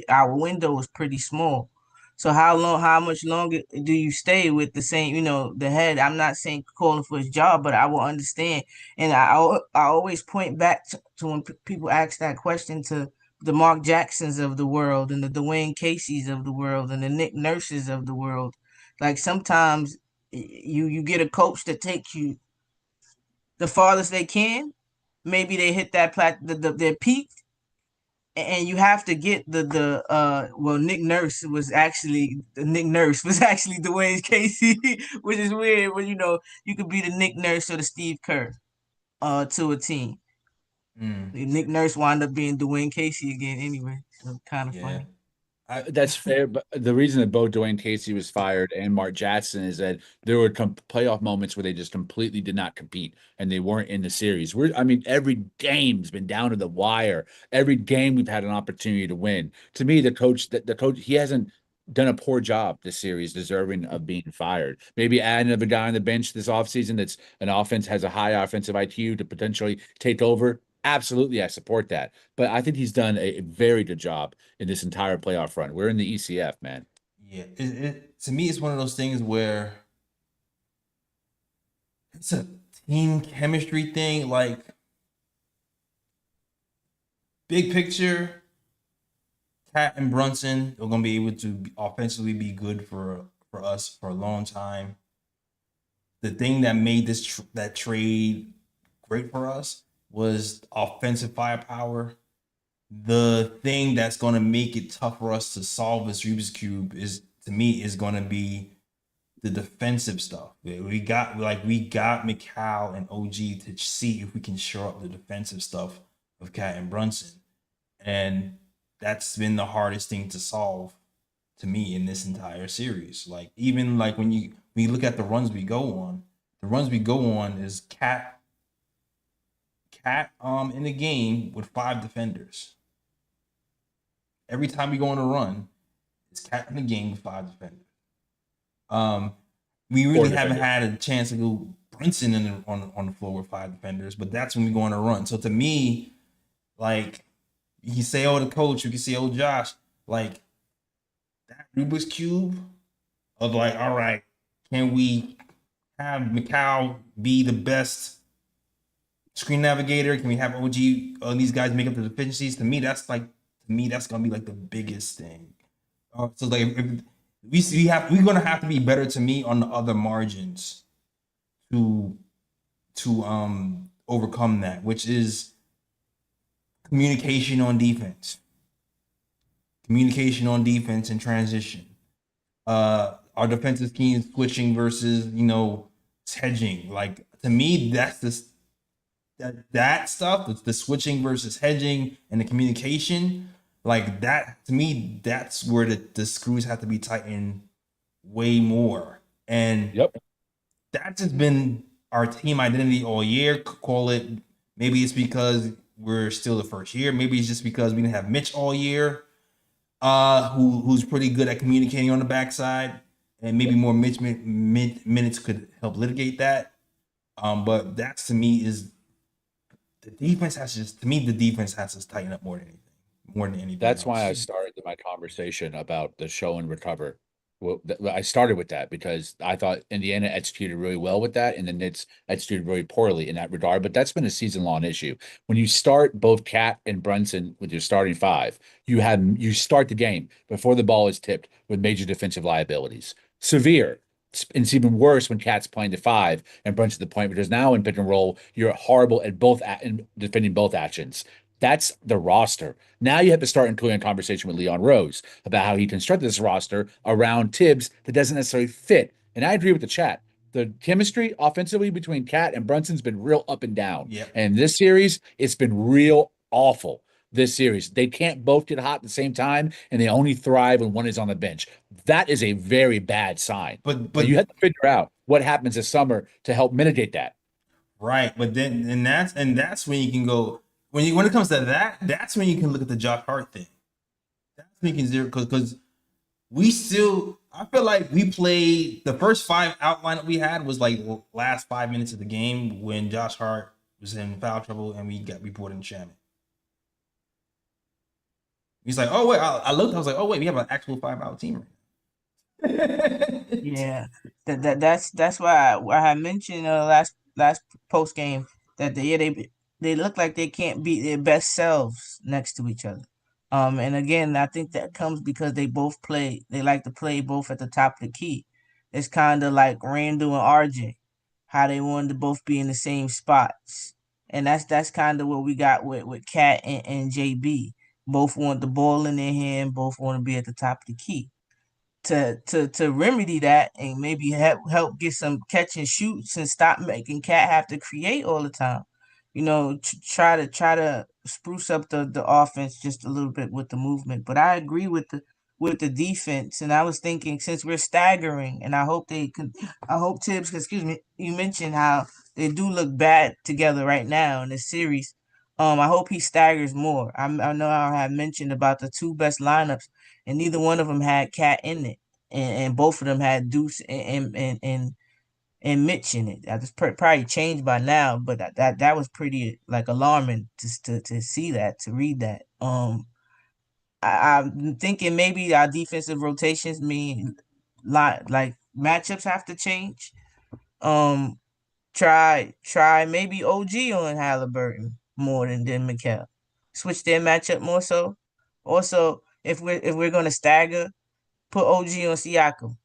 our window is pretty small. So how much longer do you stay with the same, the head? I'm not saying calling for his job, but I will understand. And I always point back to when people ask that question to the Mark Jacksons of the world and the Dwayne Caseys of the world and the Nick Nurses of the world. Like, sometimes you get a coach that takes you the farthest they can. Maybe they hit that their peak, and you have to get Nick Nurse was actually Dwayne Casey, which is weird. But you could be the Nick Nurse or the Steve Kerr to a team. Nick Nurse wound up being Dwayne Casey again anyway. So kind of funny. That's fair, but the reason that both Dwayne Casey was fired and Mark Jackson is that there were playoff moments where they just completely did not compete and they weren't in the series. Every game's been down to the wire. Every game we've had an opportunity to win. To me, the coach, he hasn't done a poor job this series, deserving of being fired. Maybe add another guy on the bench this offseason that's an offense, has a high offensive IQ to potentially take over. Absolutely, I support that. But I think he's done a very good job in this entire playoff run. We're in the ECF, man. Yeah, to me, it's one of those things where it's a team chemistry thing. Like, big picture, Cat and Brunson are going to be able to offensively be good for us for a long time. The thing that made that trade great for us was offensive firepower. the thing that's going to make it tough for us to solve this Rubik's Cube is, to me, is going to be the defensive stuff. We got McCall and OG to see if we can shore up the defensive stuff of Cat and Brunson. And that's been the hardest thing to solve to me in this entire series. Like, even like when you look at the runs we go on is Cat in the game with 5 defenders. Every time we go on a run, it's Cat in the game with 5 defenders. We really haven't had a chance to go Brunson on the floor with 5 defenders, but that's when we go on a run. So to me, like, you can say, oh, the coach, you can say, oh, Josh, like, that Rubik's Cube of like, all right, can we have McCall be the best screen navigator? Can we have OG, these guys make up the deficiencies? To me, that's gonna be like the biggest thing. So like, if we're gonna have to be better, to me, on the other margins to overcome that, which is communication on defense and transition. Our defensive scheme switching versus, hedging. Like, to me, that's that stuff, the switching versus hedging and the communication, like that, to me, that's where the screws have to be tightened way more. And that's just been our team identity all year. Call it, maybe it's because we're still the first year. Maybe it's just because we didn't have Mitch all year, who's pretty good at communicating on the backside, and maybe more Mitch minutes could help litigate that. But that's, to me, is the defense has to tighten up more than anything. That's why I started my conversation about the show and recover. Well, I started with that because I thought Indiana executed really well with that, and the Knicks executed really poorly in that regard. But that's been a season-long issue. When you start both Cat and Brunson with your starting 5, you start the game before the ball is tipped with major defensive liabilities. Severe. And it's even worse when Cat's playing the 5 and Brunson the point, because now in pick and roll, you're horrible at in defending both actions. That's the roster. Now you have to start including a conversation with Leon Rose about how he constructed this roster around Tibbs that doesn't necessarily fit. And I agree with the chat. The chemistry offensively between Cat and Brunson's been real up and down. Yep. And this series, it's been real awful. This series, they can't both get hot at the same time, and they only thrive when one is on the bench. That is a very bad sign. But you have to figure out what happens this summer to help mitigate that. Right, but then that's when you can go. When it comes to that, that's when you can look at the Josh Hart thing. That's when you can zero, because I feel like we played the first 5 outline that we had was like last 5 minutes of the game when Josh Hart was in foul trouble and we brought in Shannon. He's like, oh wait, I looked, I was like, oh wait, we have an actual 5-out team right now. Yeah, that's why I had mentioned last post game that they look like they can't beat their best selves next to each other. And again, I think that comes because they like to play both at the top of the key. It's kind of like Randall and RJ, how they wanted to both be in the same spots. And that's kind of what we got with Cat and JB. Both want the ball in their hand, both want to be at the top of the key. To remedy that and maybe help get some catch and shoots and stop making Cat have to create all the time. Try to spruce up the offense just a little bit with the movement. But I agree with the defense, and I was thinking, since we're staggering, and I hope Tibbs, excuse me, you mentioned how they do look bad together right now in this series. I hope he staggers more. I know I have mentioned about the 2 best lineups, and neither one of them had Cat in it, and both of them had Deuce and Mitch in it. That's probably changed by now, but that was pretty like alarming to see that, to read that. I'm thinking maybe our defensive rotations mean like matchups have to change. Try maybe OG on Halliburton more than McHale. Switch their matchup more so. Also, if we're gonna stagger, put OG on Siakam.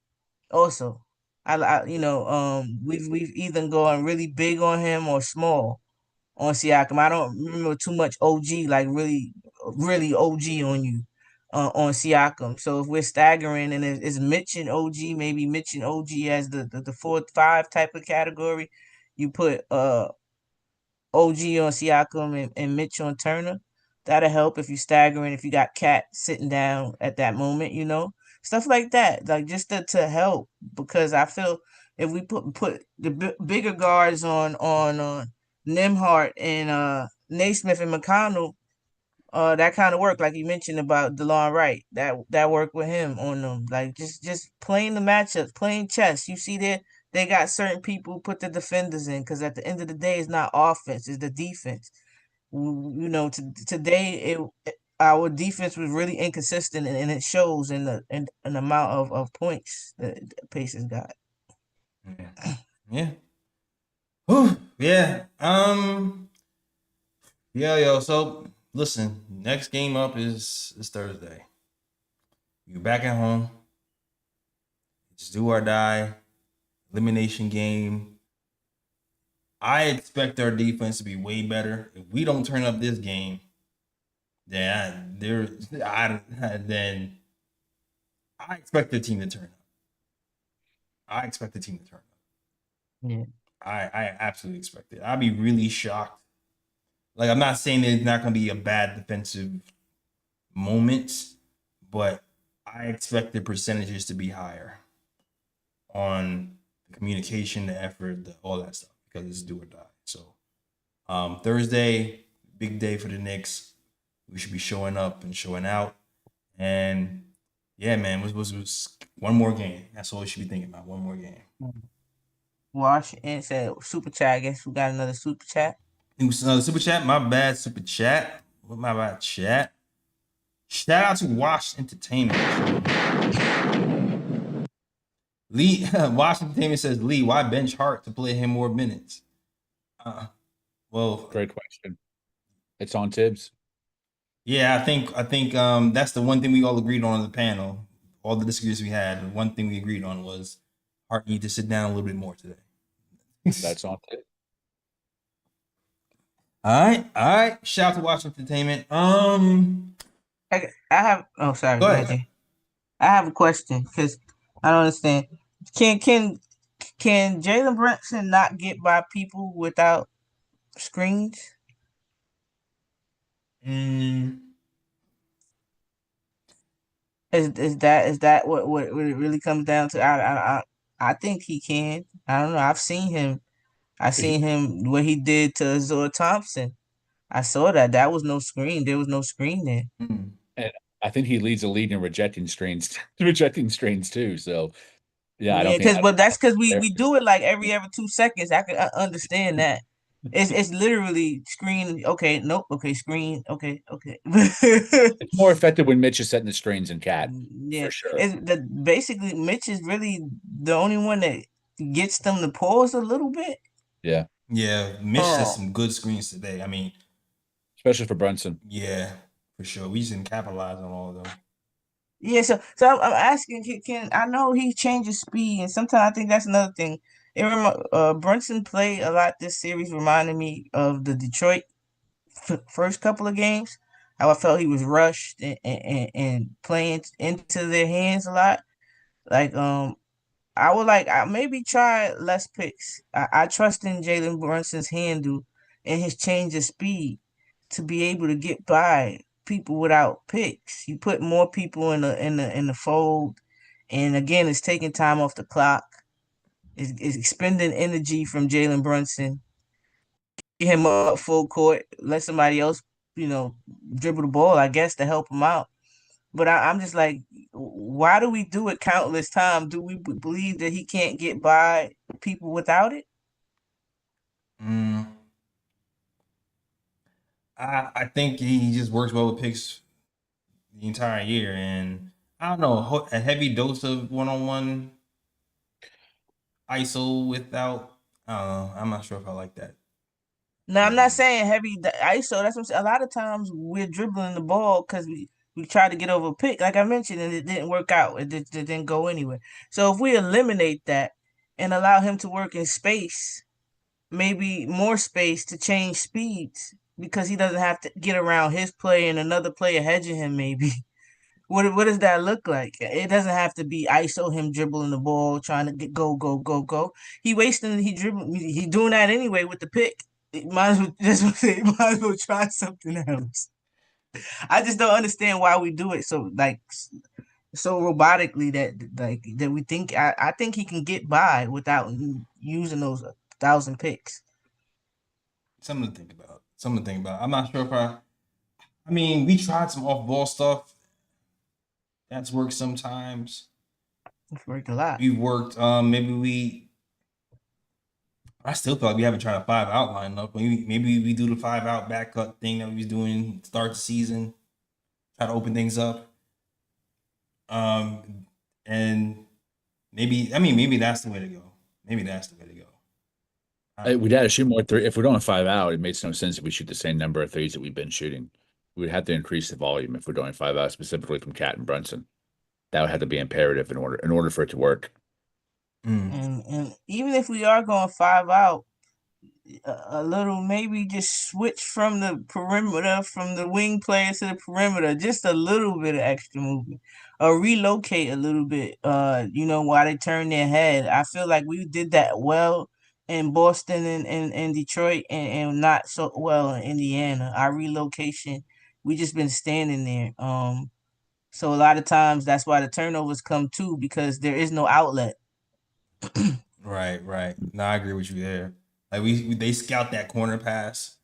Also, we've either gone really big on him or small on Siakam. I don't remember too much OG like really really OG on you on Siakam. So if we're staggering and it's Mitch and OG, maybe Mitch and OG as the 4-5 type of category, you put OG on Siakam and Mitch on Turner. That'll help if you staggering, if you got Cat sitting down at that moment, stuff like that, like just to help, because I feel if we put the bigger guards on Nimhart and Naismith and McConnell, that kind of work, like you mentioned about DeLon Wright, that worked with him on them, like just playing the matchups, playing chess. You see that they got certain people put the defenders in, because at the end of the day, it's not offense, it's the defense. Today our defense was really inconsistent, and it shows in the amount of points that the Pacers got. Yeah. Yeah. Whew. Yeah. Yeah, yo. So listen, next game up is Thursday. You're back at home. It's do or die. Elimination game. I expect our defense to be way better. If we don't turn up this game, then then I expect the team to turn up. Yeah. I absolutely expect it. I'd be really shocked. Like, I'm not saying that it's not going to be a bad defensive moment, but I expect the percentages to be higher on the communication, the effort, all that stuff, because it's do or die. So Thursday, big day for the Knicks. We should be showing up and showing out. And yeah, man, was one more game. That's all we should be thinking about. One more game. Washington said super chat. I guess we got another super chat. It was another super chat. My bad, super chat. What my bad, chat? Shout out to Wash Entertainment. Lee Wash Entertainment says, Lee, why bench Hart to play him more minutes? Well, great question. It's on Tibbs. Yeah, I think that's the one thing we all agreed on the panel. All the disagreements we had, the one thing we agreed on was Hart need to sit down a little bit more today. That's on Tibbs. All right. Shout out to Watch Entertainment. I have. Oh, sorry. Go ahead. I have a question, because I don't understand. Can Jalen Brunson not get by people without screens? Is that what it really comes down to? I think he can. I don't know. I've seen him. What he did to Azor Thompson. I saw that. That was no screen. There was no screen there. And I think he leads the league in rejecting screens too. So yeah, I don't think. But that's because we do it like every 2 seconds. I understand that. It's literally screen. Okay, nope. Okay, screen. Okay. It's more effective when Mitch is setting the screens and Cat. Yeah, for sure. Basically Mitch is really the only one that gets them to pause a little bit. Yeah. Yeah, Mitch has some good screens today. I mean, especially for Brunson. Yeah, for sure. We just didn't capitalize on all of them. Yeah, so I'm asking, can I know he changes speed, and sometimes I think that's another thing. Brunson played a lot this series, reminded me of the Detroit first couple of games. How I felt he was rushed and playing into their hands a lot. Like I would maybe try less picks. I trust in Jalen Brunson's handle and his change of speed to be able to get by people without picks. You put more people in the fold, and again, it's taking time off the clock. It's expending energy from Jalen Brunson. Get him up full court. Let somebody else, dribble the ball, I guess, to help him out. But I'm just like, why do we do it countless times? Do we believe that he can't get by people without it? I think he just works well with picks the entire year, and I don't know, a heavy dose of one-on-one ISO without. I'm not sure if I like that. No, I'm not saying heavy ISO. That's what I'm saying. A lot of times we're dribbling the ball because we tried to get over a pick, like I mentioned, and it didn't work out. It didn't go anywhere. So if we eliminate that and allow him to work in space, maybe more space to change speeds, because he doesn't have to get around his play and another player hedging him maybe. What does that look like? It doesn't have to be ISO him dribbling the ball, trying to get go. He doing that anyway with the pick. Might as well might as well try something else. I just don't understand why we do it so robotically that we think I think he can get by without using those 1,000 picks. Something to think about. Something to think about. I'm not sure if I mean, we tried some off ball stuff. That's worked sometimes. It's worked a lot. We've worked. I still feel like we haven't tried a 5-out lineup. Maybe we do the 5-out back cut thing that we was doing start the season. Try to open things up. And maybe that's the way to go. Maybe that's the way to go. We'd have to shoot more three. If we're doing 5-out, it makes no sense if we shoot the same number of threes that we've been shooting. We would have to increase the volume if we're doing 5-out, specifically from KAT and Brunson. That would have to be imperative in order for it to work. And even if we are going 5-out, a little maybe just switch from the perimeter, from the wing player to the perimeter, just a little bit of extra movement, or relocate a little bit. While they turn their head. I feel like we did that well in Boston and Detroit, and not so well in Indiana. Our relocation, we just been standing there. So a lot of times that's why the turnovers come too, because there is no outlet. Right. No, I agree with you there. Like they scout that corner pass,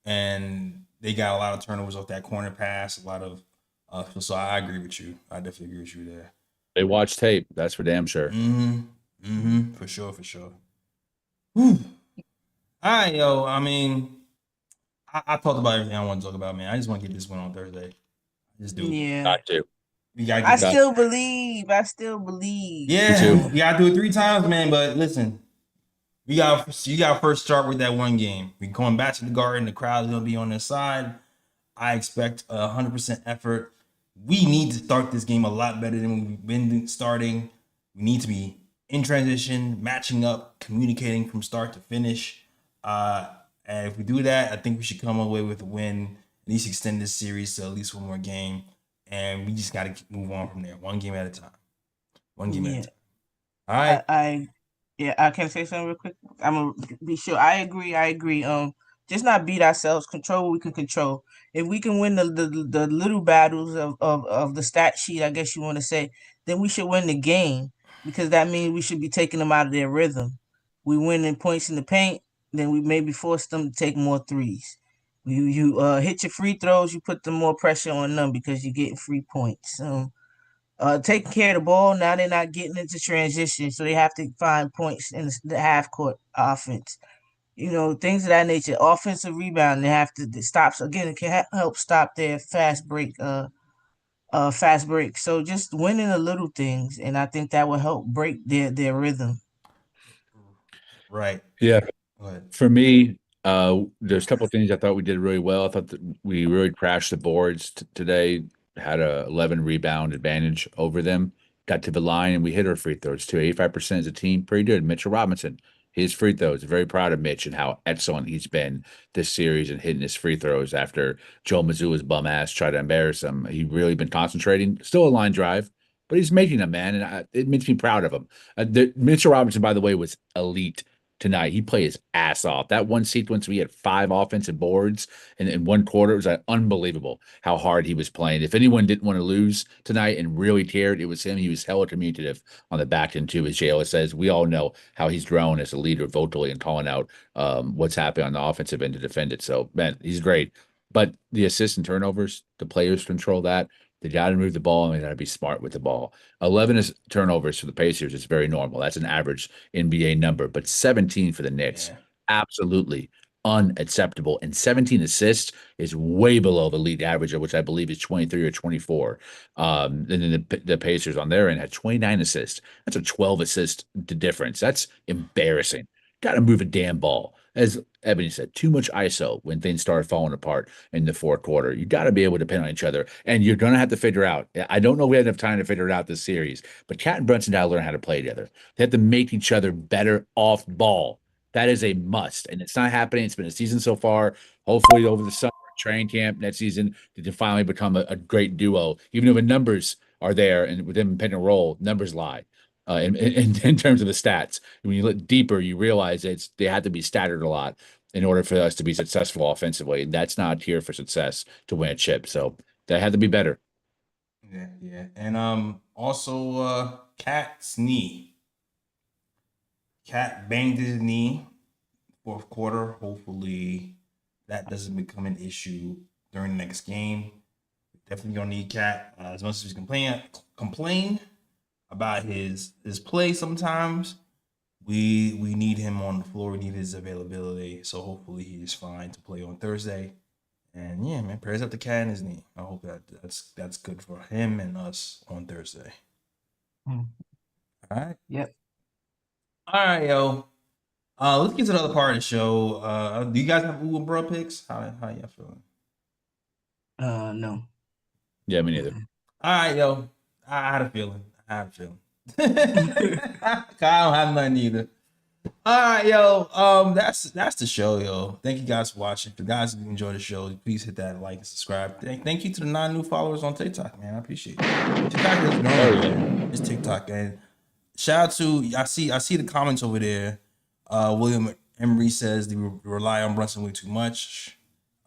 and they got a lot of turnovers off that corner pass. A lot of so I agree with you. I definitely agree with you there. They watch tape. That's for damn sure. For sure. Whew. All right, yo. I mean, I talked about everything I want to talk about, man. I just want to get this one on Thursday. I just do. Yeah. Got to. I still believe. Yeah, we gotta do it 3 times, man. But listen, you got first start with that one game. We going back to the Garden. The crowd's gonna be on their side. I expect 100% effort. We need to start this game a lot better than we've been starting. We need to be in transition, matching up, communicating from start to finish. And if we do that, I think we should come away with a win. At least extend this series to at least one more game. And we just got to move on from there, one game at a time. One game at a time. All right. I can say something real quick. I'm gonna be sure. I agree. Just not beat ourselves. Control what we can control. If we can win the little battles of the stat sheet, I guess you want to say, then we should win the game, because that means we should be taking them out of their rhythm. We win in points in the paint, then we maybe force them to take more threes. You hit your free throws, you put the more pressure on them because you're getting free points. Taking care of the ball, now they're not getting into transition, so they have to find points in the half court offense. Things of that nature. Offensive rebound, they have to stop. Again, it can help stop their fast break. So just winning the little things, and I think that will help break their rhythm. Right. Yeah. For me, there's a couple of things I thought we did really well. I thought that we really crashed the boards today. Had a 11 rebound advantage over them. Got to the line and we hit our free throws too. 85% as a team, pretty good. Mitchell Robinson, his free throws. Very proud of Mitch and how excellent he's been this series and hitting his free throws after Joe Mazzulla's bum ass tried to embarrass him. He really been concentrating. Still a line drive, but he's making them, man, and it makes me proud of him. Mitchell Robinson, by the way, was elite tonight. He played his ass off. That one sequence, we had 5 offensive boards in one quarter. It was unbelievable how hard he was playing. If anyone didn't want to lose tonight and really cared, it was him. He was hella communicative on the back end too, as Jalen says. We all know how he's grown as a leader vocally and calling out what's happening on the offensive end to defend it. So, man, he's great. But the assists and turnovers, the players control that. They got to move the ball, and they got to be smart with the ball. 11 turnovers for the Pacers is very normal. That's an average NBA number. But 17 for the Knicks, absolutely unacceptable. And 17 assists is way below the league average, which I believe is 23 or 24. And then the Pacers on their end had 29 assists. That's a 12 assist difference. That's embarrassing. Got to move a damn ball. As Ebony said, too much ISO when things start falling apart in the fourth quarter. You got to be able to depend on each other, and you're going to have to figure out. I don't know if we had enough time to figure it out this series, but KAT and Brunson got to learn how to play together. They have to make each other better off ball. That is a must, and it's not happening. It's been a season so far. Hopefully, over the summer training camp next season, they can finally become a great duo. Even though the numbers are there and with them playing a role, numbers lie. In terms of the stats, when you look deeper, you realize they have to be staggered a lot in order for us to be successful offensively. And that's not here for success to win a chip. So that had to be better. Yeah. And also Cat's knee. Cat banged his knee fourth quarter. Hopefully that doesn't become an issue during the next game. Definitely gonna need Cat as much as he's complain about his play sometimes. We need him on the floor. We need his availability. So hopefully he's fine to play on Thursday. And yeah, man, prayers up to Cat and his knee. I hope that's good for him and us on Thursday. All right. Yep. All right, yo. Let's get to the other part of the show. Do you guys have Uber Bro picks? How y'all feeling? No. Yeah, me neither. All right, yo. I had a feeling. I don't have none either. All right, yo. That's the show, yo. Thank you guys for watching. If you guys enjoy the show, please hit that like and subscribe. Thank you to the 9 new followers on TikTok, man. I appreciate it. TikTok is growing. It's TikTok, and shout out to I see the comments over there. William Emery says they rely on Brunson way too much.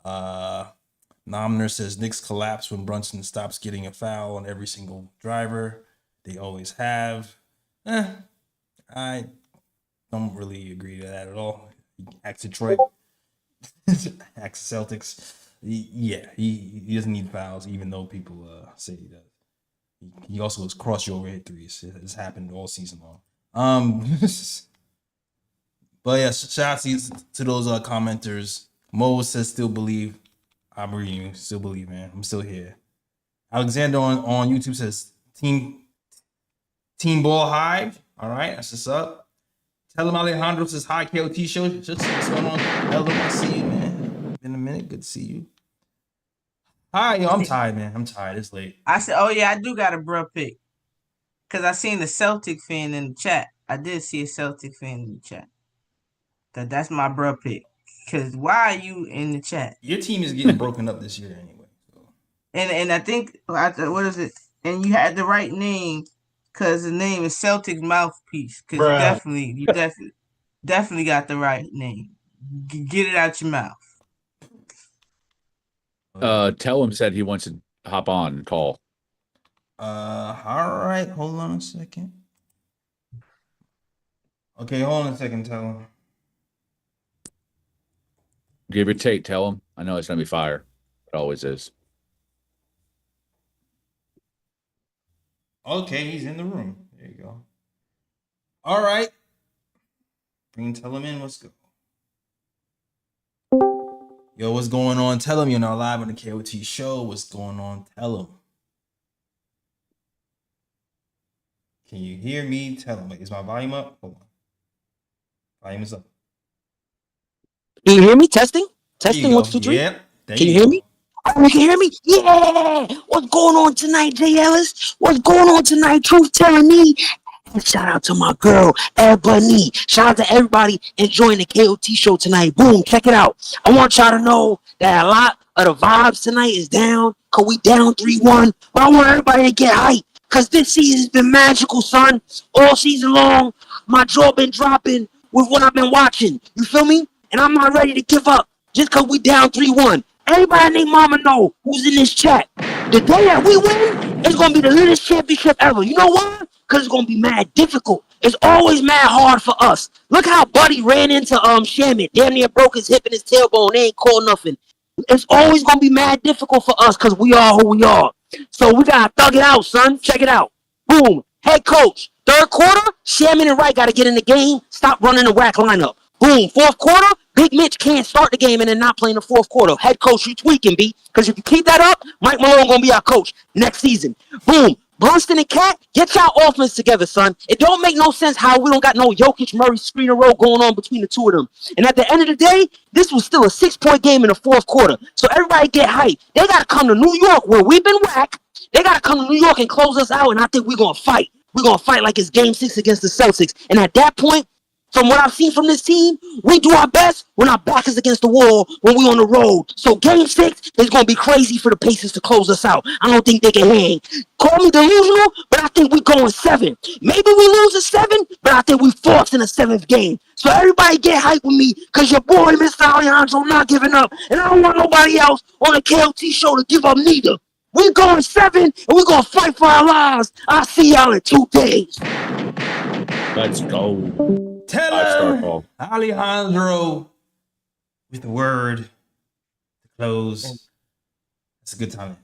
Nomner says Knicks collapse when Brunson stops getting a foul on every single driver. They always have. I don't really agree to that at all. Ask Detroit. Ask Celtics. He doesn't need fouls, even though people say he does. He also has cross your overhead threes. It's happened all season long. But yeah, shout out to those commenters. Mo says still believe. I'm reading you. Still believe, man. I'm still here. Alexander on YouTube says team ball hive. All right, that's what's up. Tell him Alejandro says hi, KOT show. Just what's going on? Elder, I see you, man. Been a minute. Good to see you. Hi, yo. I'm tired, man. I'm tired. It's late. I said, oh yeah, I do got a bro pick. Cause I seen the Celtic fan in the chat. I did see a Celtic fan in the chat. That's my bro pick. Cause why are you in the chat? Your team is getting broken up this year anyway. So. And I think what is it? And you had the right name, cause the name is Celtic Mouthpiece. Cause you definitely got the right name. Get it out your mouth. Tell him said he wants to hop on and call. All right. Hold on a second. Okay, hold on a second. Tell him. Give your take. Tell him. I know it's gonna be fire. It always is. Okay, he's in the room. There you go. All right. Tell him in. Let's go. Yo, what's going on? Tell him you're not live on the KOT show. What's going on? Tell him. Can you hear me? Tell him. Wait, is my volume up? Hold on. Volume is up. Can you hear me? Testing? 1, 2, 3. Yep. Can you hear me? Oh, you can hear me? Yeah! What's going on tonight, Jay Ellis? What's going on tonight? Truth telling me. And shout out to my girl, Ebony. Shout out to everybody enjoying the KOT show tonight. Boom, check it out. I want y'all to know that a lot of the vibes tonight is down, because we down 3-1. But I want everybody to get hyped, because this season's been magical, son. All season long, my jaw been dropping with what I've been watching. You feel me? And I'm not ready to give up just because we down 3-1. Everybody and their mama know who's in this chat. The day that we win, it's going to be the latest championship ever. You know why? Because it's going to be mad difficult. It's always mad hard for us. Look how Buddy ran into Shamit. Damn near broke his hip and his tailbone. They ain't called nothing. It's always going to be mad difficult for us because we are who we are. So we got to thug it out, son. Check it out. Boom. Head coach. Third quarter, Shamit and Wright got to get in the game. Stop running the whack lineup. Boom. Fourth quarter, Big Mitch can't start the game and then not playing the fourth quarter. Head coach, you tweaking, B. Because if you keep that up, Mike Malone going to be our coach next season. Boom. Brunson and Cat, get y'all offense together, son. It don't make no sense how we don't got no Jokic Murray screen and roll going on between the two of them. And at the end of the day, this was still a 6-point game in the fourth quarter. So everybody get hyped. They got to come to New York where we've been whack. They got to come to New York and close us out, and I think we're going to fight. We're going to fight like it's game 6 against the Celtics. And at that point, From what I've seen from this team, we do our best when our back is against the wall when we on the road. So game 6 is going to be crazy for the Pacers to close us out. I don't think they can hang. Call me delusional, but I think we going 7. Maybe we lose a 7, but I think we force in a 7th game. So everybody get hype with me because your boy, Mr. Alejandro, not giving up. And I don't want nobody else on the KOT show to give up neither. We going 7, and we going to fight for our lives. I'll see y'all in 2 days. Let's go. Tell him, Alejandro, with the word to close. That's a good time.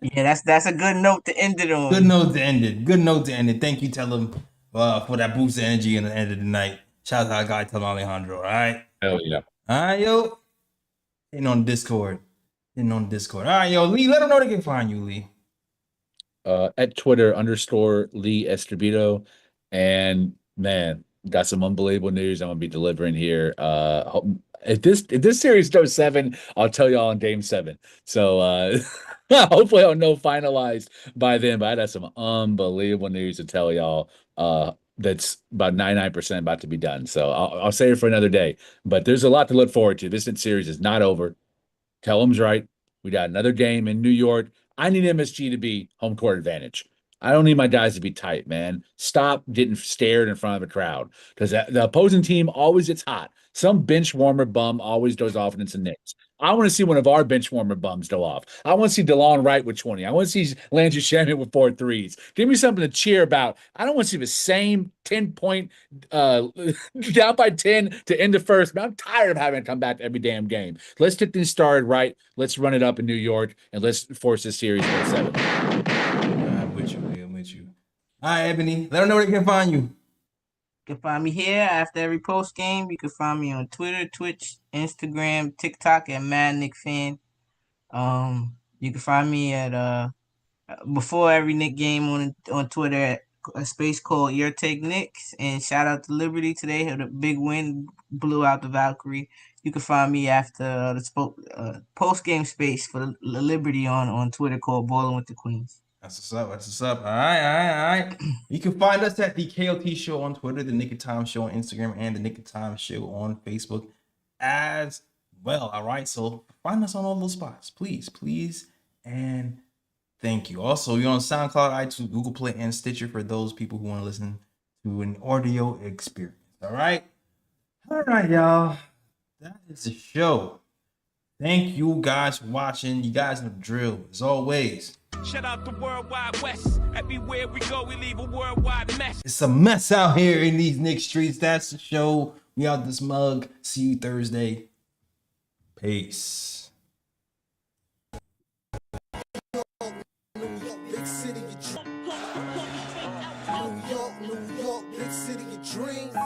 Yeah, that's a good note to end it on. Good note to end it. Good note to end it. Thank you, tell him, for that boost of energy in the end of the night. Shout out to our guy, tell him Alejandro. All right. Hell yeah. All right, yo. Hitting on Discord. All right, yo, Lee. Let them know they can find you, Lee. At Twitter _Lee Escobedo. And man, got some unbelievable news I'm gonna be delivering here. If this series goes 7, I'll tell y'all in game 7. So hopefully I'll know finalized by then. But I got some unbelievable news to tell y'all. That's about 99% about to be done. So I'll save it for another day. But there's a lot to look forward to. This series is not over. Tell him's right. We got another game in New York. I need MSG to be home court advantage. I don't need my guys to be tight, man. Stop getting stared in front of a crowd because the opposing team always gets hot. Some bench warmer bum always goes off against the Knicks. I want to see one of our bench warmer bums go off. I want to see DeLon Wright with 20. I want to see Landry Shamet with 4 threes. Give me something to cheer about. I don't want to see the same 10-point down by 10 to end the first. Man, I'm tired of having to come back to every damn game. Let's get things started right. Let's run it up in New York, and let's force this series to 7. I'm with you. All right, Ebony. Let them know where they can find you. You can find me here after every post game. You can find me on Twitter, Twitch, Instagram, TikTok at Mad Knick Fan. You can find me at before every Knick game on Twitter at a space called Your Take Knicks. And shout out to Liberty today. Had a big win, blew out the Valkyrie. You can find me after the post game space for the Liberty on Twitter called Ballin' with the Queens. That's what's up. All right. You can find us at the KOT Show on Twitter, the Knick of Time Show on Instagram, and the Knick of Time Show on Facebook as well. All right. So find us on all those spots, please, and thank you. Also, you're on SoundCloud, iTunes, Google Play, and Stitcher for those people who want to listen to an audio experience. All right, y'all. That is the show. Thank you guys for watching. You guys know the drill. As always. Shout out the worldwide west. Everywhere we go, we leave a worldwide mess. It's a mess out here in these Knick streets. That's the show. We out this mug. See you Thursday. Peace. Big city of dreams. New York, big city of dreams.